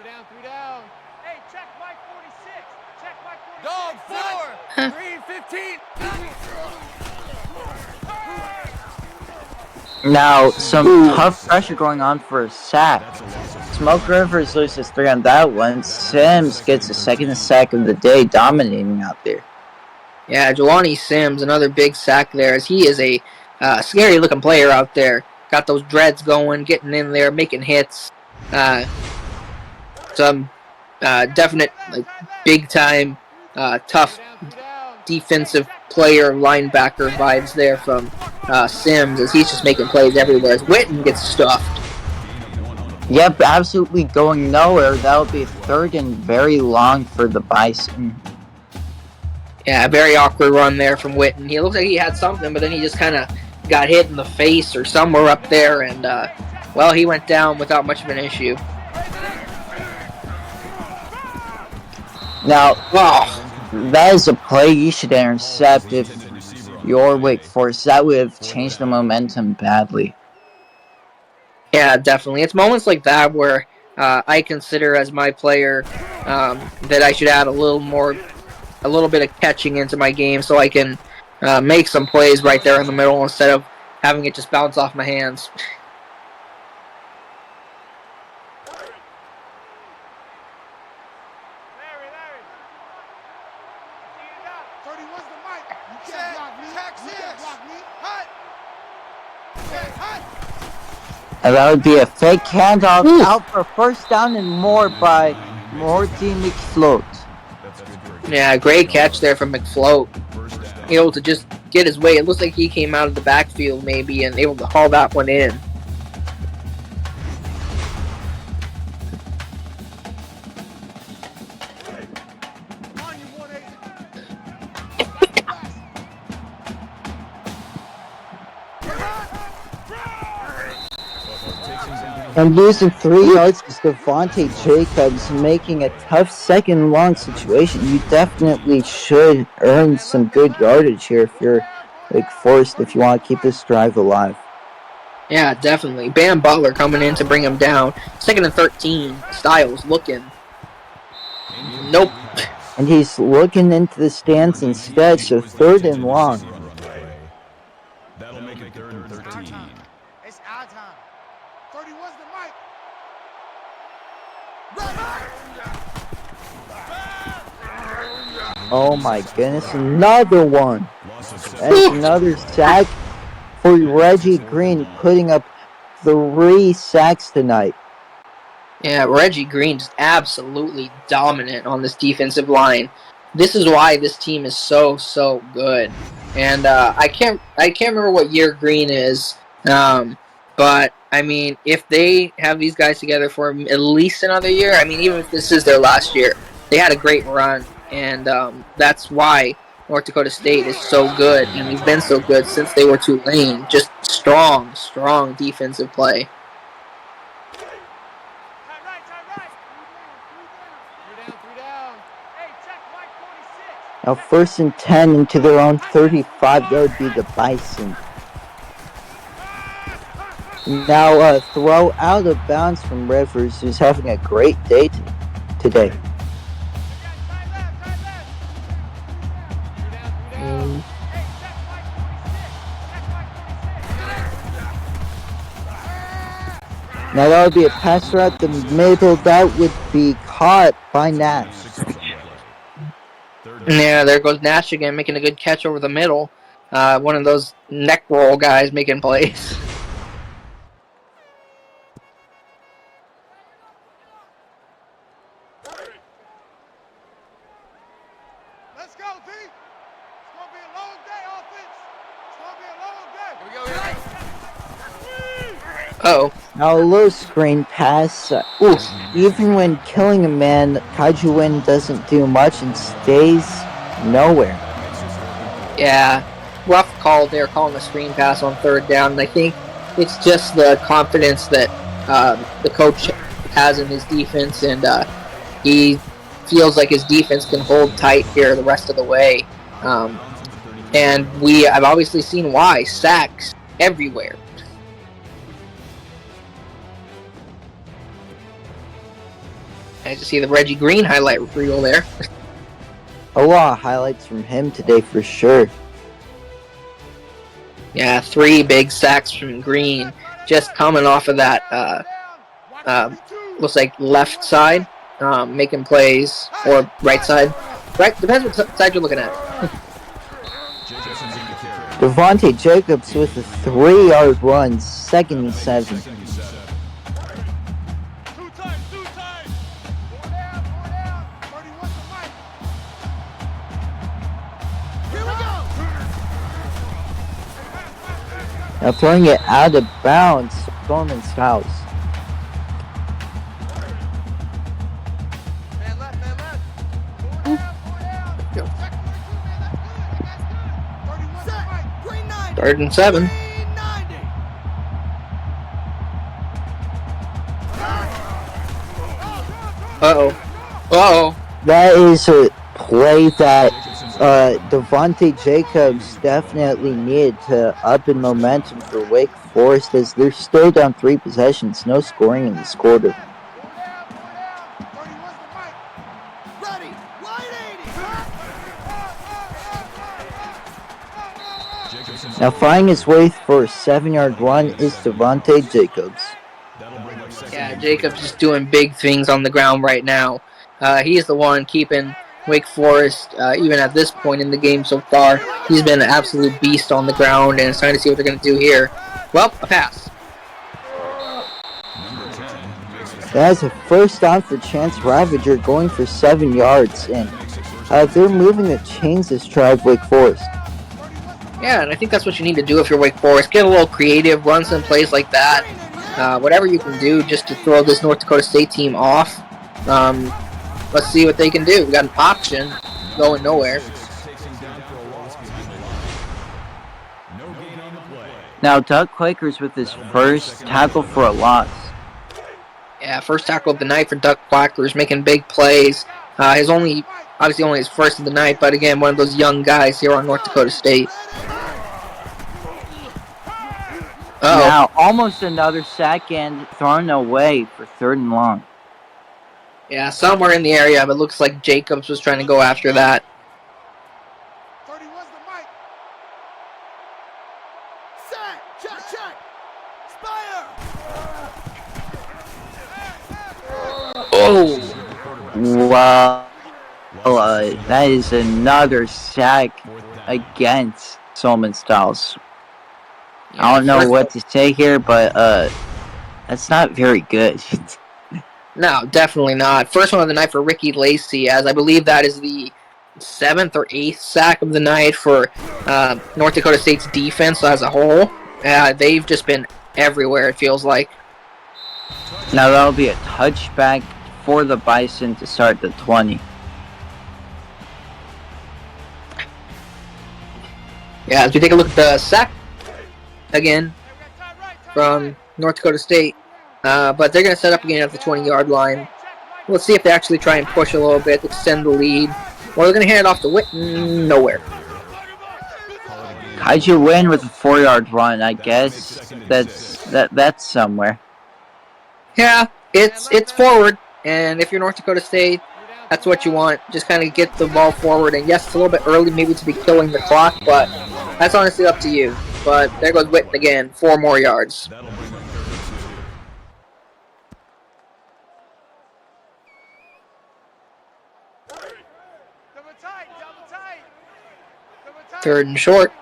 3 down. Hey, check Mike 46. Check Mike 46. Dog 4. Green 15. Now, some tough pressure going on for a sack. Smoke Rivers loses 3 on that one. Sims gets the second sack of the day, dominating out there. Yeah, Jelani Sims, another big sack there, as he is a scary-looking player out there. Got those dreads going, getting in there, making hits. Some definite, big-time, tough defensive player, linebacker vibes there from Sims, as he's just making plays everywhere. As Witten gets stuffed. Yep, absolutely going nowhere. That'll be 3rd and very long for the Bison. Yeah, a very awkward run there from Witten. He looks like he had something, but then he just kind of got hit in the face or somewhere up there, and, well, he went down without much of an issue. Now, that is a play you should intercept if you're Wake Forest. That would have changed the momentum badly. Yeah, definitely. It's moments like that where I consider as my player that I should add a little bit of catching into my game so I can make some plays right there in the middle instead of having it just bounce off my hands. Larry. 31's the mic. You can't block me. And that would be a fake handoff out for first down and more by Morty McFloat. Yeah, great catch there from McFloat. Able to just get his way. It looks like he came out of the backfield maybe and able to haul that one in. And losing 3 yards is Devontae Jacobs, making a tough second and long situation. You definitely should earn some good yardage here if you're Wake Forest, if you want to keep this drive alive. Yeah, definitely. Bam Butler coming in to bring him down. 2nd and 13. Styles looking. Nope. And he's looking into the stands instead, so 3rd and long. That'll make it 3rd and 13. It's our time. 31's the mic. Oh my goodness, another one. That's another sack for Reggie Green, putting up 3 sacks tonight. Yeah, Reggie Green is absolutely dominant on this defensive line. This is why this team is so good. And I can't remember what year Green is, but I mean, if they have these guys together for at least another year, I mean, even if this is their last year, they had a great run, and that's why North Dakota State is so good, and they've been so good since they were Tulane. Just strong defensive play. Now 1st and 10 into their own 35, that would be the Bison. Now a throw out of bounds from Rivers, who's having a great day today. Now that would be a pass route the middle, that would be caught by Nash. Yeah, there goes Nash again, making a good catch over the middle. One of those neck roll guys making plays. Let's go, D. It's going to be a long day, offense. It's going to be a long day. Here we go. Uh-oh. Now a low screen pass. Even when killing a man, Kaiju doesn't do much and stays nowhere. Yeah, rough call there, calling a screen pass on 3rd down. And I think it's just the confidence that the coach has in his defense, and he feels like his defense can hold tight here the rest of the way. And I've obviously seen why. Sacks everywhere. I just see the Reggie Green highlight reel there. A lot of highlights from him today for sure. Yeah, 3 big sacks from Green, just coming off of that, looks like left side, making plays, or right side. Right, depends what side you're looking at. Devontae Jacobs with a 3-yard run, 2nd and 7. Now throwing it out of bounds, Norman's house. Third and 7. Uh-oh. That is a play that Devontae Jacobs definitely needed to up in momentum for Wake Forest, as they're still down 3 possessions, no scoring in this quarter. Now finding his way for a 7-yard run is Devontae Jacobs. Yeah, Jacobs is doing big things on the ground right now. He is the one keeping Wake Forest, even at this point in the game so far. He's been an absolute beast on the ground, and it's time to see what they're going to do here. Well, a pass. That is a first down for Chance Ravager going for 7 yards, and they're moving the chains this drive, Wake Forest. Yeah, and I think that's what you need to do if you're Wake Forest. Get a little creative, run some plays like that. Whatever you can do just to throw this North Dakota State team off. Let's see what they can do. We got an option going nowhere. Now, Doug Quakers with his first tackle for a loss. Yeah, first tackle of the night for Doug Quakers, making big plays. Obviously only his first of the night, but again, one of those young guys here on North Dakota State. Now, almost another sack and thrown away for 3rd and long. Yeah, somewhere in the area, but it looks like Jacobs was trying to go after that. 31's the mic. Set. Check. Spire. Oh! Wow. That is another sack against Solomon Styles. I don't know what to say here, but that's not very good. No, definitely not. First one of the night for Ricky Lacey, as I believe that is the 7th or 8th sack of the night for North Dakota State's defense as a whole. They've just been everywhere, it feels like. Now that'll be a touchback for the Bison to start the 20. Yeah, as we take a look at the sack again from North Dakota State. But they're going to set up again at the 20-yard line. Let's see if they actually try and push a little bit, extend the lead. Or they're going to hand it off to Witten. Nowhere. Kaiju Win with a 4-yard run, I guess. That's somewhere. Yeah, it's forward. And if you're North Dakota State, that's what you want. Just kind of get the ball forward. And yes, it's a little bit early maybe to be killing the clock, but that's honestly up to you. But there goes Witten again. 4 more yards. Third and short. 3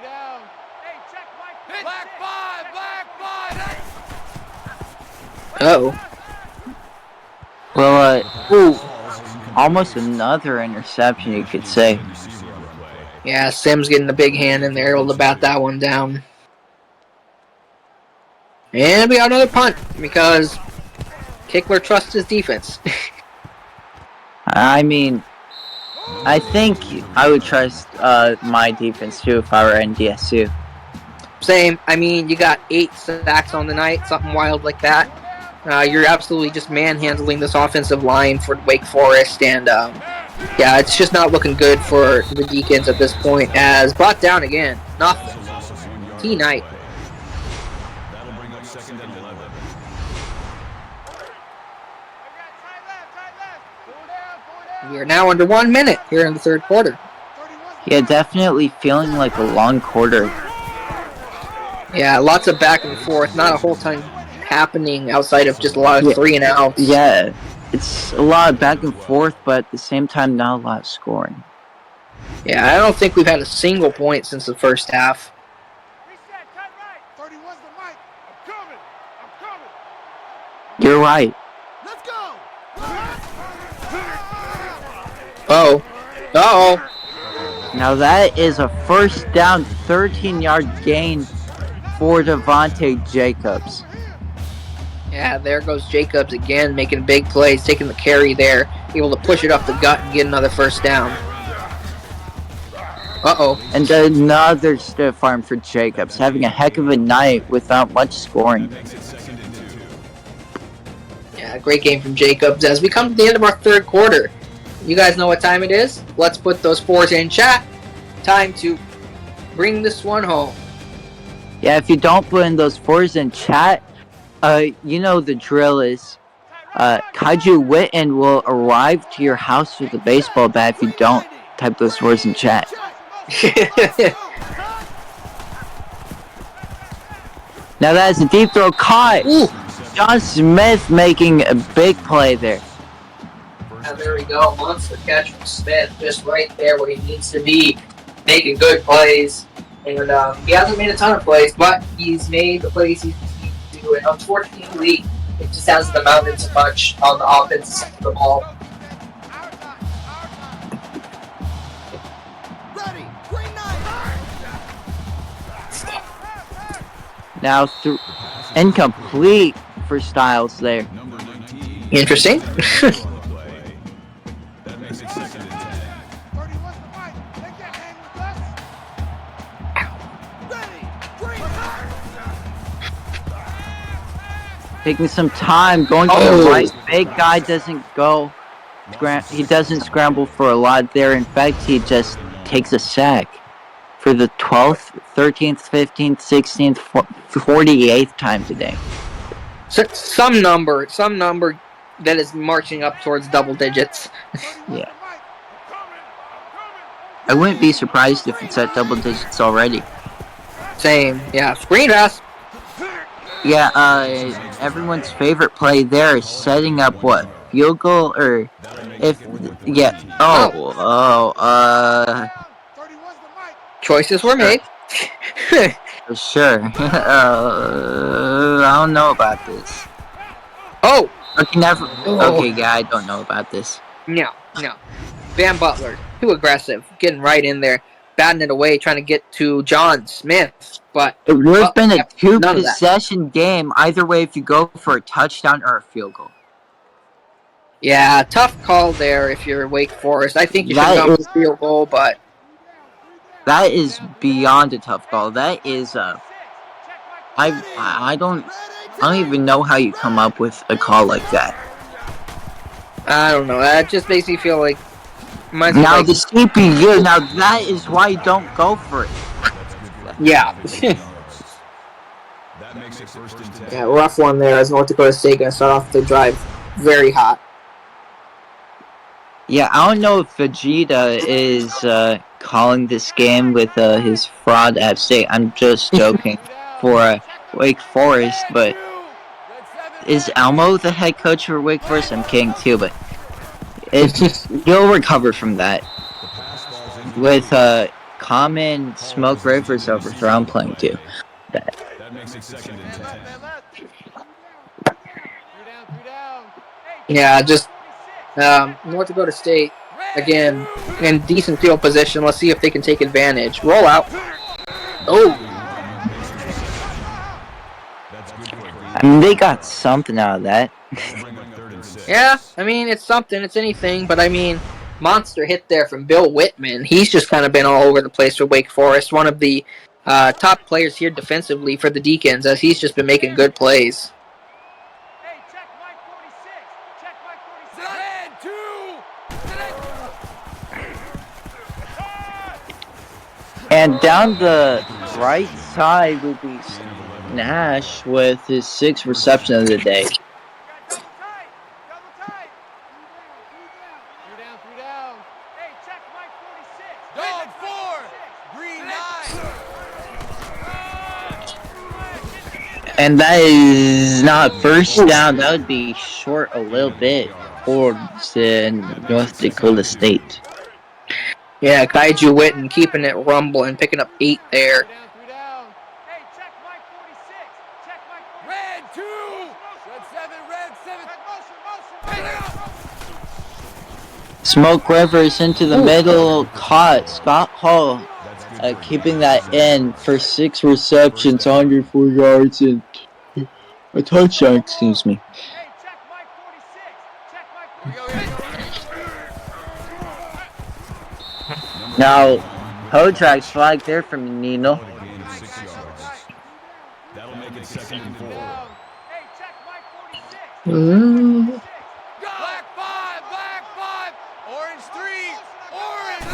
down. Hey, check Mike. Black 5. Uh-oh. Well, almost another interception, you could say. Yeah, Sims getting the big hand in there, able to bat that one down. And we got another punt, because Kickler trusts his defense. I mean, I think I would trust my defense too if I were NDSU. Same. I mean, you got 8 sacks on the night, something wild like that. You're absolutely just manhandling this offensive line for Wake Forest, and yeah, it's just not looking good for the Deacons at this point. As brought down again, nothing. Key night. That'll bring up 2nd and 11. We are now under 1 minute here in the third quarter. Yeah, definitely feeling like a long quarter. Yeah, lots of back and forth. Not a whole ton happening outside of just a lot of 3 and outs. Yeah, it's a lot of back and forth, but at the same time, not a lot of scoring. Yeah, I don't think we've had a single point since the first half. Reset, cut right. 31's the mic. I'm coming. You're right. Let's go. Uh-oh. Uh-oh. Now that is a first down, 13-yard gain for Devontae Jacobs. Yeah, there goes Jacobs again, making big plays, taking the carry there, able to push it up the gut and get another first down. Uh-oh. And another stiff arm for Jacobs, having a heck of a night without much scoring. Yeah, great game from Jacobs. As we come to the end of our third quarter, you guys know what time it is? Let's put those 4s in chat. Time to bring this one home. Yeah, if you don't put in those 4s in chat, you know the drill is. Kaiju Witten will arrive to your house with a baseball bat if you don't type those 4s in chat. Now that is a deep throw caught. Ooh. John Smith making a big play there. There we go. Monster catch from Smith, just right there where he needs to be, making good plays. And he hasn't made a ton of plays, but he's made the plays he's needed to do. And unfortunately, It just has the mountain too much on the offensive side of the ball. Now incomplete for Styles there. Interesting. That makes it 2nd and 10. Taking some time, going to the right. Big guy doesn't go. He doesn't scramble for a lot there. In fact, he just takes a sack for the 12th, 13th, 15th, 16th, 48th time today. So, some number that is marching up towards double digits. Yeah. I wouldn't be surprised if it's at double digits already. Same. Yeah. Screen pass. Yeah, everyone's favorite play there is setting up what? Field goal or choices were made. For sure. I don't know about this. Oh! Okay, yeah, I don't know about this. No. Van Butler, too aggressive, getting right in there, batting it away, trying to get to John Smith. But it would have been a 2-possession game either way if you go for a touchdown or a field goal. Yeah, tough call there if you're Wake Forest. I think you should have gone for a field goal, but that is beyond a tough call. That is I don't even know how you come up with a call like that. I don't know. That just makes me feel like. Now the CPU. Now that is why you don't go for it. Yeah. Yeah, rough one there as North Dakota State going to start off the drive very hot. Yeah, I don't know if Vegeta is calling this game with his fraud App State. I'm just joking for Wake Forest, but is Elmo the head coach for Wake Forest? I'm kidding too, but he'll recover from that. With Common Smoke Rivers overthrown playing too. That makes it 2nd and 10. Yeah, just North Dakota State again in decent field position. Let's see if they can take advantage. Roll out. Oh. I mean, they got something out of that. Yeah, I mean, it's something. It's anything. But, I mean, monster hit there from Bill Whitman. He's just kind of been all over the place for Wake Forest. One of the top players here defensively for the Deacons, as he's just been making good plays. And down the right side would be Nash with his 6th reception of the day. And that is not first down. That would be short a little bit towards North Dakota State. Yeah, Kaiju Witten keeping it rumbling, picking up 8 there. Smoke Rivers into the middle, caught Scott Hall, keeping that in for 6 receptions, 104 yards, and a touchdown, excuse me. Now, Hodrag's flag there from Nino. That'll make it 2nd and 4. Black 5, orange 3, orange.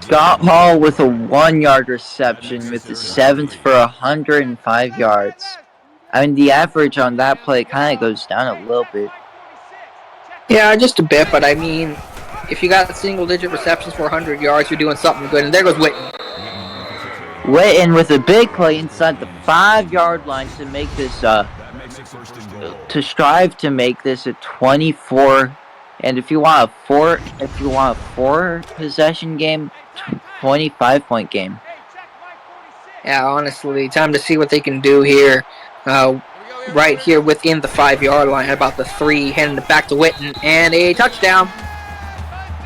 Scott Hall with a 1-yard reception with the 7th for 105 yards. I mean, the average on that play kind of goes down a little bit. Yeah, just a bit, but I mean, if you got single-digit receptions for 100 yards, you're doing something good. And there goes Witten. Witten with a big play inside the 5-yard line to make this, to strive to make this a 24. And if you want a 4 possession game, 25-point game. Yeah, honestly, time to see what they can do here. Right here within the 5-yard line, about the 3, handing it back to Witten, and a touchdown.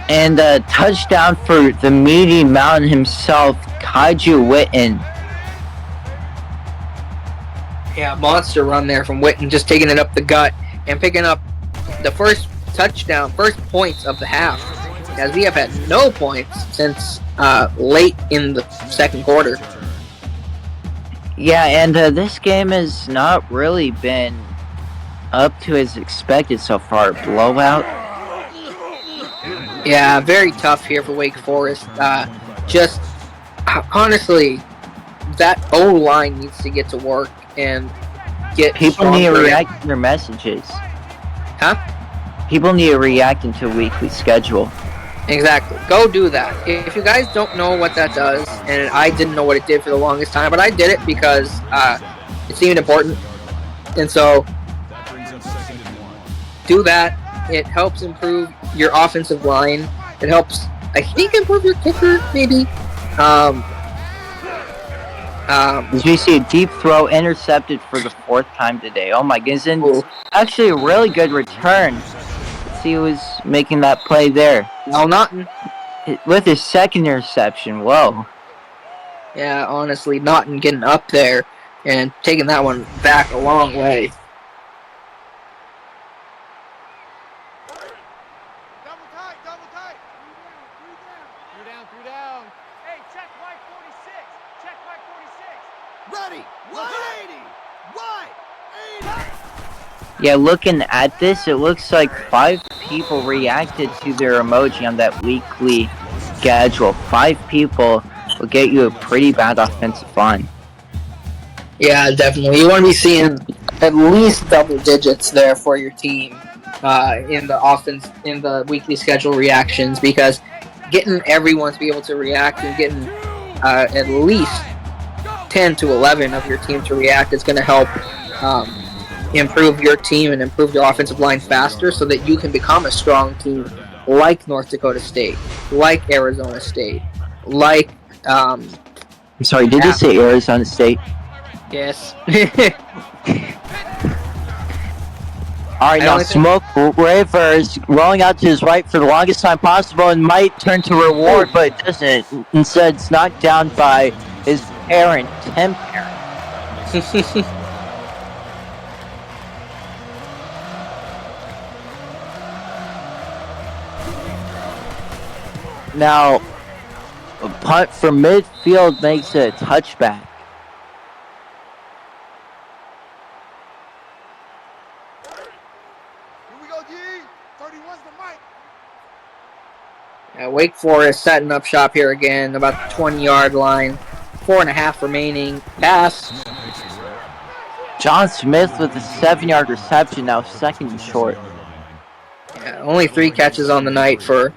And a touchdown for the meaty mountain himself, Kaiju Witten. Yeah, monster run there from Witten, just taking it up the gut and picking up the first touchdown, first points of the half, as we have had no points since late in the second quarter. Yeah, and this game has not really been up to as expected so far. Blowout. Yeah, very tough here for Wake Forest. Just honestly, that O-line needs to get to work and get People need to stronger. react to their messages. Huh? People need to react into a weekly schedule. Exactly. Go do that. If you guys don't know what that does, and I didn't know what it did for the longest time, but I did it because it seemed important. And so, do that. It helps improve your offensive line. It helps, I think, improve your kicker, maybe. As we see a deep throw intercepted for the 4th time today. Oh my goodness. And it's actually a really good return. Let's see who was making that play there. No, Naughton. With his 2nd interception. Whoa. Yeah, honestly, Naughton getting up there and taking that one back a long way. Double tight, double tight. Three down. Hey, check white 46. Check white 46. Ready. 180. Wide. 80. Yeah, looking at this, it looks like 5 people reacted to their emoji on that weekly schedule. 5 people will get you a pretty bad offensive line. Yeah, definitely. You want to be seeing at least double digits there for your team in the offense, in the weekly schedule reactions, because getting everyone to be able to react and getting at least 10 to 11 of your team to react is going to help improve your team and improve your offensive line faster, so that you can become a strong team like North Dakota State, like Arizona State, like I'm sorry, did you say Arizona State? yes. Alright, now Smoke Rivers rolling out to his right for the longest time possible and might turn to reward, but it doesn't. Instead, it's knocked down by his parent, Tim Parent. Now, a punt from midfield makes it a touchback. Here we go, G. 31's the mic. Wake Forest setting up shop here again, about the 20-yard line. 4.5 remaining. Pass. John Smith with a 7-yard reception, now 2nd and short. Yeah, only 3 catches on the night for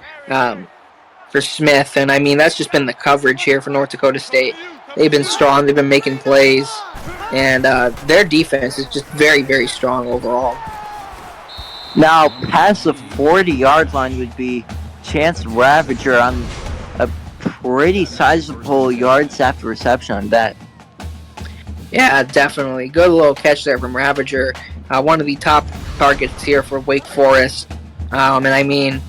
Smith, and I mean, that's just been the coverage here for North Dakota State. They've been strong, they've been making plays, and their defense is just very, very strong overall. Now, past the 40-yard line would be Chance Ravager on a pretty sizable yards after reception on that. Yeah, definitely. Good little catch there from Ravager. One of the top targets here for Wake Forest. And I mean,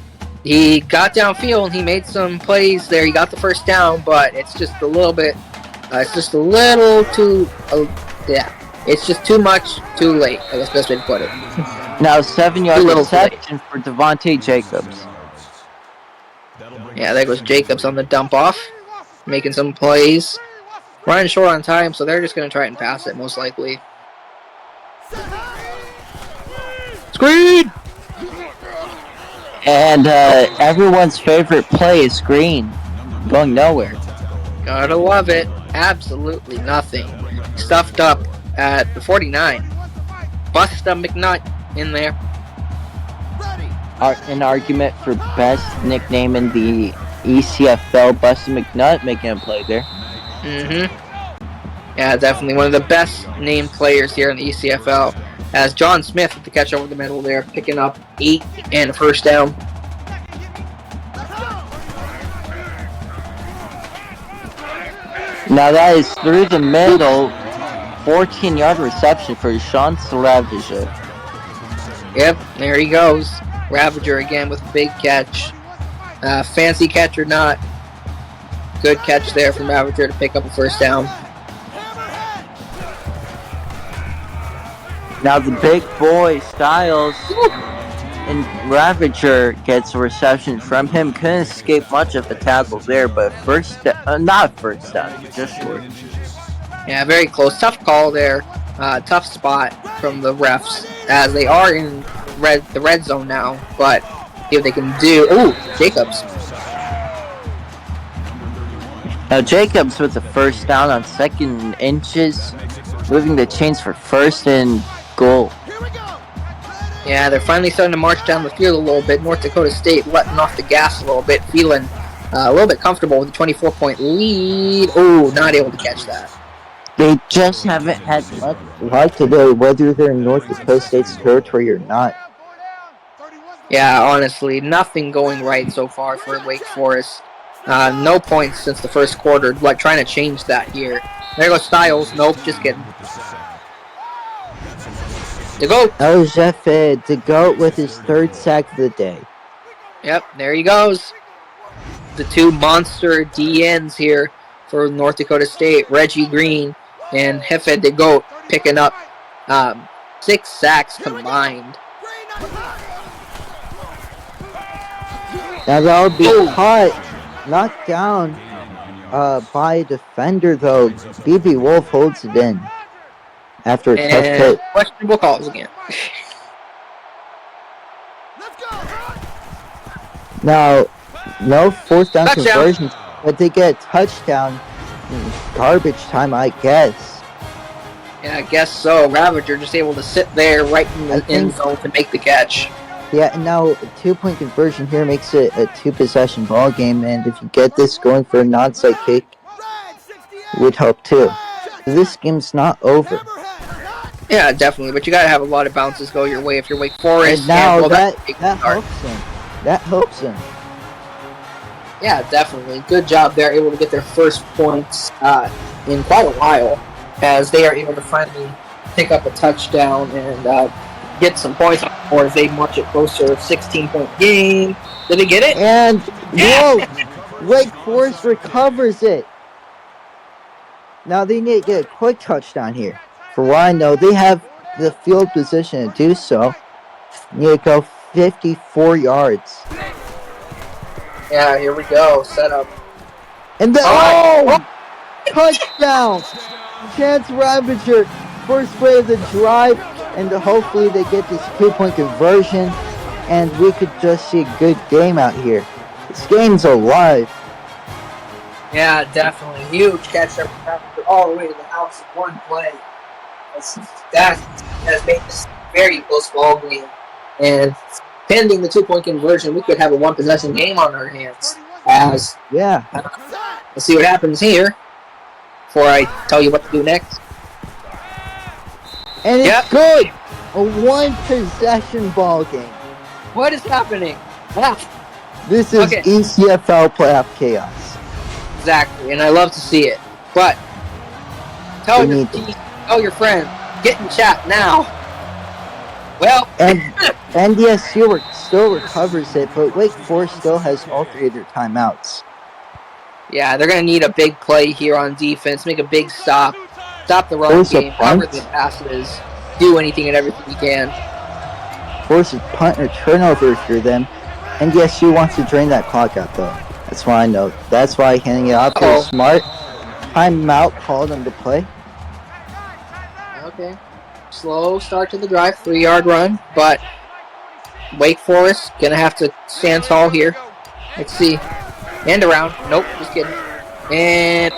he got downfield and he made some plays there. He got the first down, but it's just a little bit, it's just a little too, it's just too much, too late, I guess best way to put it. Now 7-yard reception for Devontae Jacobs. Yeah, there goes Jacobs on the dump off, making some plays. Running short on time, so they're just going to try and pass it, most likely. Screen! And everyone's favorite play is screen. Going nowhere. Gotta love it. Absolutely nothing. Stuffed up at the 49. Busta McNutt in there. An argument for best nickname in the ECFL, Busta McNutt making a play there. Yeah, definitely one of the best named players here in the ECFL. As John Smith with the catch over the middle there, picking up 8 and a first down. Now that is through the middle, 14-yard reception for Sean Ravager. Yep, there he goes. Ravager again with a big catch. Fancy catch or not, good catch there from Ravager to pick up a first down. Now the big boy Styles and Ravager gets a reception from him. Couldn't escape much of a tackle there, but not first down, just short. Yeah, very close. Tough call there. Tough spot from the refs as they are in the red zone now. But see what they can do. Ooh, Jacobs. Now Jacobs with the first down on 2nd and inches, moving the chains for 1st and goal. Yeah, they're finally starting to march down the field a little bit. North Dakota State letting off the gas a little bit, feeling a little bit comfortable with a 24-point lead. Oh, not able to catch that. They just haven't had much luck today, whether they're in North Dakota State's territory or not. Yeah, honestly, nothing going right so far for Wake Forest. No points since the first quarter. Like trying to change that here. There goes Styles. Nope, just kidding. The GOAT. That was Jeff the GOAT with his 3rd sack of the day. Yep, there he goes. The two monster DNs here for North Dakota State, Reggie Green and Jefe the GOAT, picking up 6 sacks combined. Now that'll be caught, knocked down by a defender though. BB Wolf holds it in after a tough hit. Questionable calls again. Now, no 4th down Touchdown. conversion, but they get a touchdown. Garbage time, I guess. Yeah, I guess so. Ravager just able to sit there right in the end zone to make the catch. Yeah, and now a 2-point conversion here makes it a 2-possession ball game, and if you get this going for a non-side kick, it would help too. This game's not over. Yeah, definitely, but you gotta have a lot of bounces go your way if you're Wake Forest. And now that helps him. That helps him. Yeah, definitely. Good job. They're able to get their first points in quite a while as they are able to finally pick up a touchdown and get some points on the board as they march it closer to a 16-point game. Did they get it? And, whoa! Wake Forest recovers it. Now they need to get a quick touchdown here. For what I know, they have the field position to do so. Need to go 54 yards. Yeah, here we go. Set up. And then, touchdown! Chance Ravager, first play of the drive, and hopefully they get this 2-point conversion, and we could just see a good game out here. This game's alive. Yeah, definitely. Huge catch there from Ravager all the way to the house in one play. That has made this a very close ball game. And pending the 2-point conversion, we could have a 1-possession game on our hands. Let's see what happens here before I tell you what to do next. And it's good! A 1-possession ball game. What is happening? This is ECFL playoff chaos. Exactly, and I love to see it. But tell your friend, get in chat now. Well, and NDSU still recovers it, but Wake Forest still has all 3 of their timeouts. Yeah, they're going to need a big play here on defense, make a big stop the run game, cover the passes, do anything and everything you can. Force a punt or turnover if you're them. NDSU wants to drain that clock out, though. That's why I know. That's why handing it off to Smart. Timeout called them to play. Okay. Slow start to the drive, 3-yard run, but Wake Forest gonna have to stand tall here. Let's see. End around. Nope, just kidding. And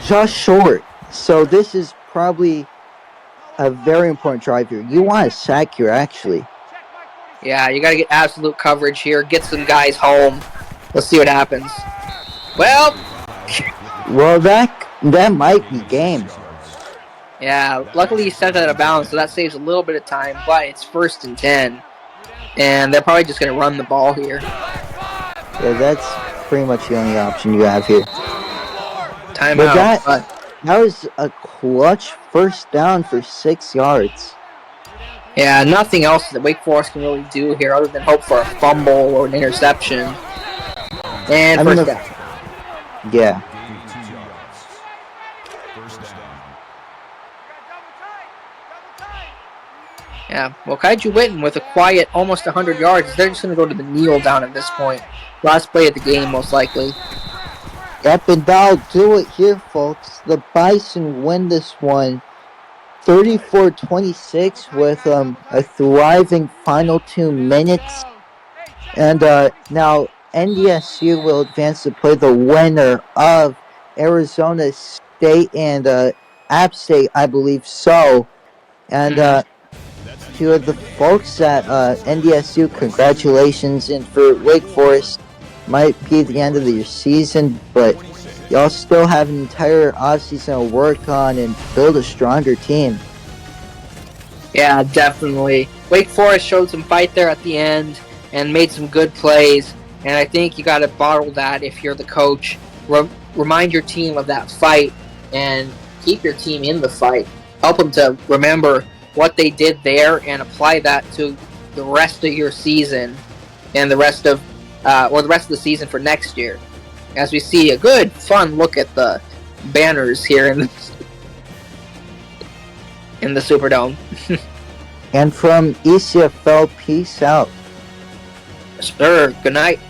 just short. So this is probably a very important drive here. You want to sack here, actually. Yeah, you gotta get absolute coverage here. Get some guys home. Let's see what happens. Well, that might be game. Yeah, luckily he sent it out of bounds, so that saves a little bit of time, but it's 1st and 10. And they're probably just going to run the ball here. Yeah, that's pretty much the only option you have here. timeout. That was a clutch first down for 6 yards. Yeah, nothing else that Wake Forest can really do here other than hope for a fumble or an interception. And first down. Yeah. Gaining 2 yards. First down. Yeah, well, Kaiju Witten with a quiet almost 100 yards, they're just going to go to the kneel down at this point. Last play of the game, most likely. Yep, and that'll do it here, folks. The Bison win this one 34-26 with a thriving final 2 minutes. And now NDSU will advance to play the winner of Arizona State and App State, I believe so. And to the folks at NDSU, congratulations. And for Wake Forest, might be the end of your season, but y'all still have an entire offseason to work on and build a stronger team. Yeah, definitely. Wake Forest showed some fight there at the end and made some good plays. And I think you got to bottle that if you're the coach. Remind your team of that fight and keep your team in the fight. Help them to remember what they did there and apply that to the rest of your season and the rest of the season for next year. As we see a good, fun look at the banners here in the Superdome. And from ECFL, peace out. Sir, good night.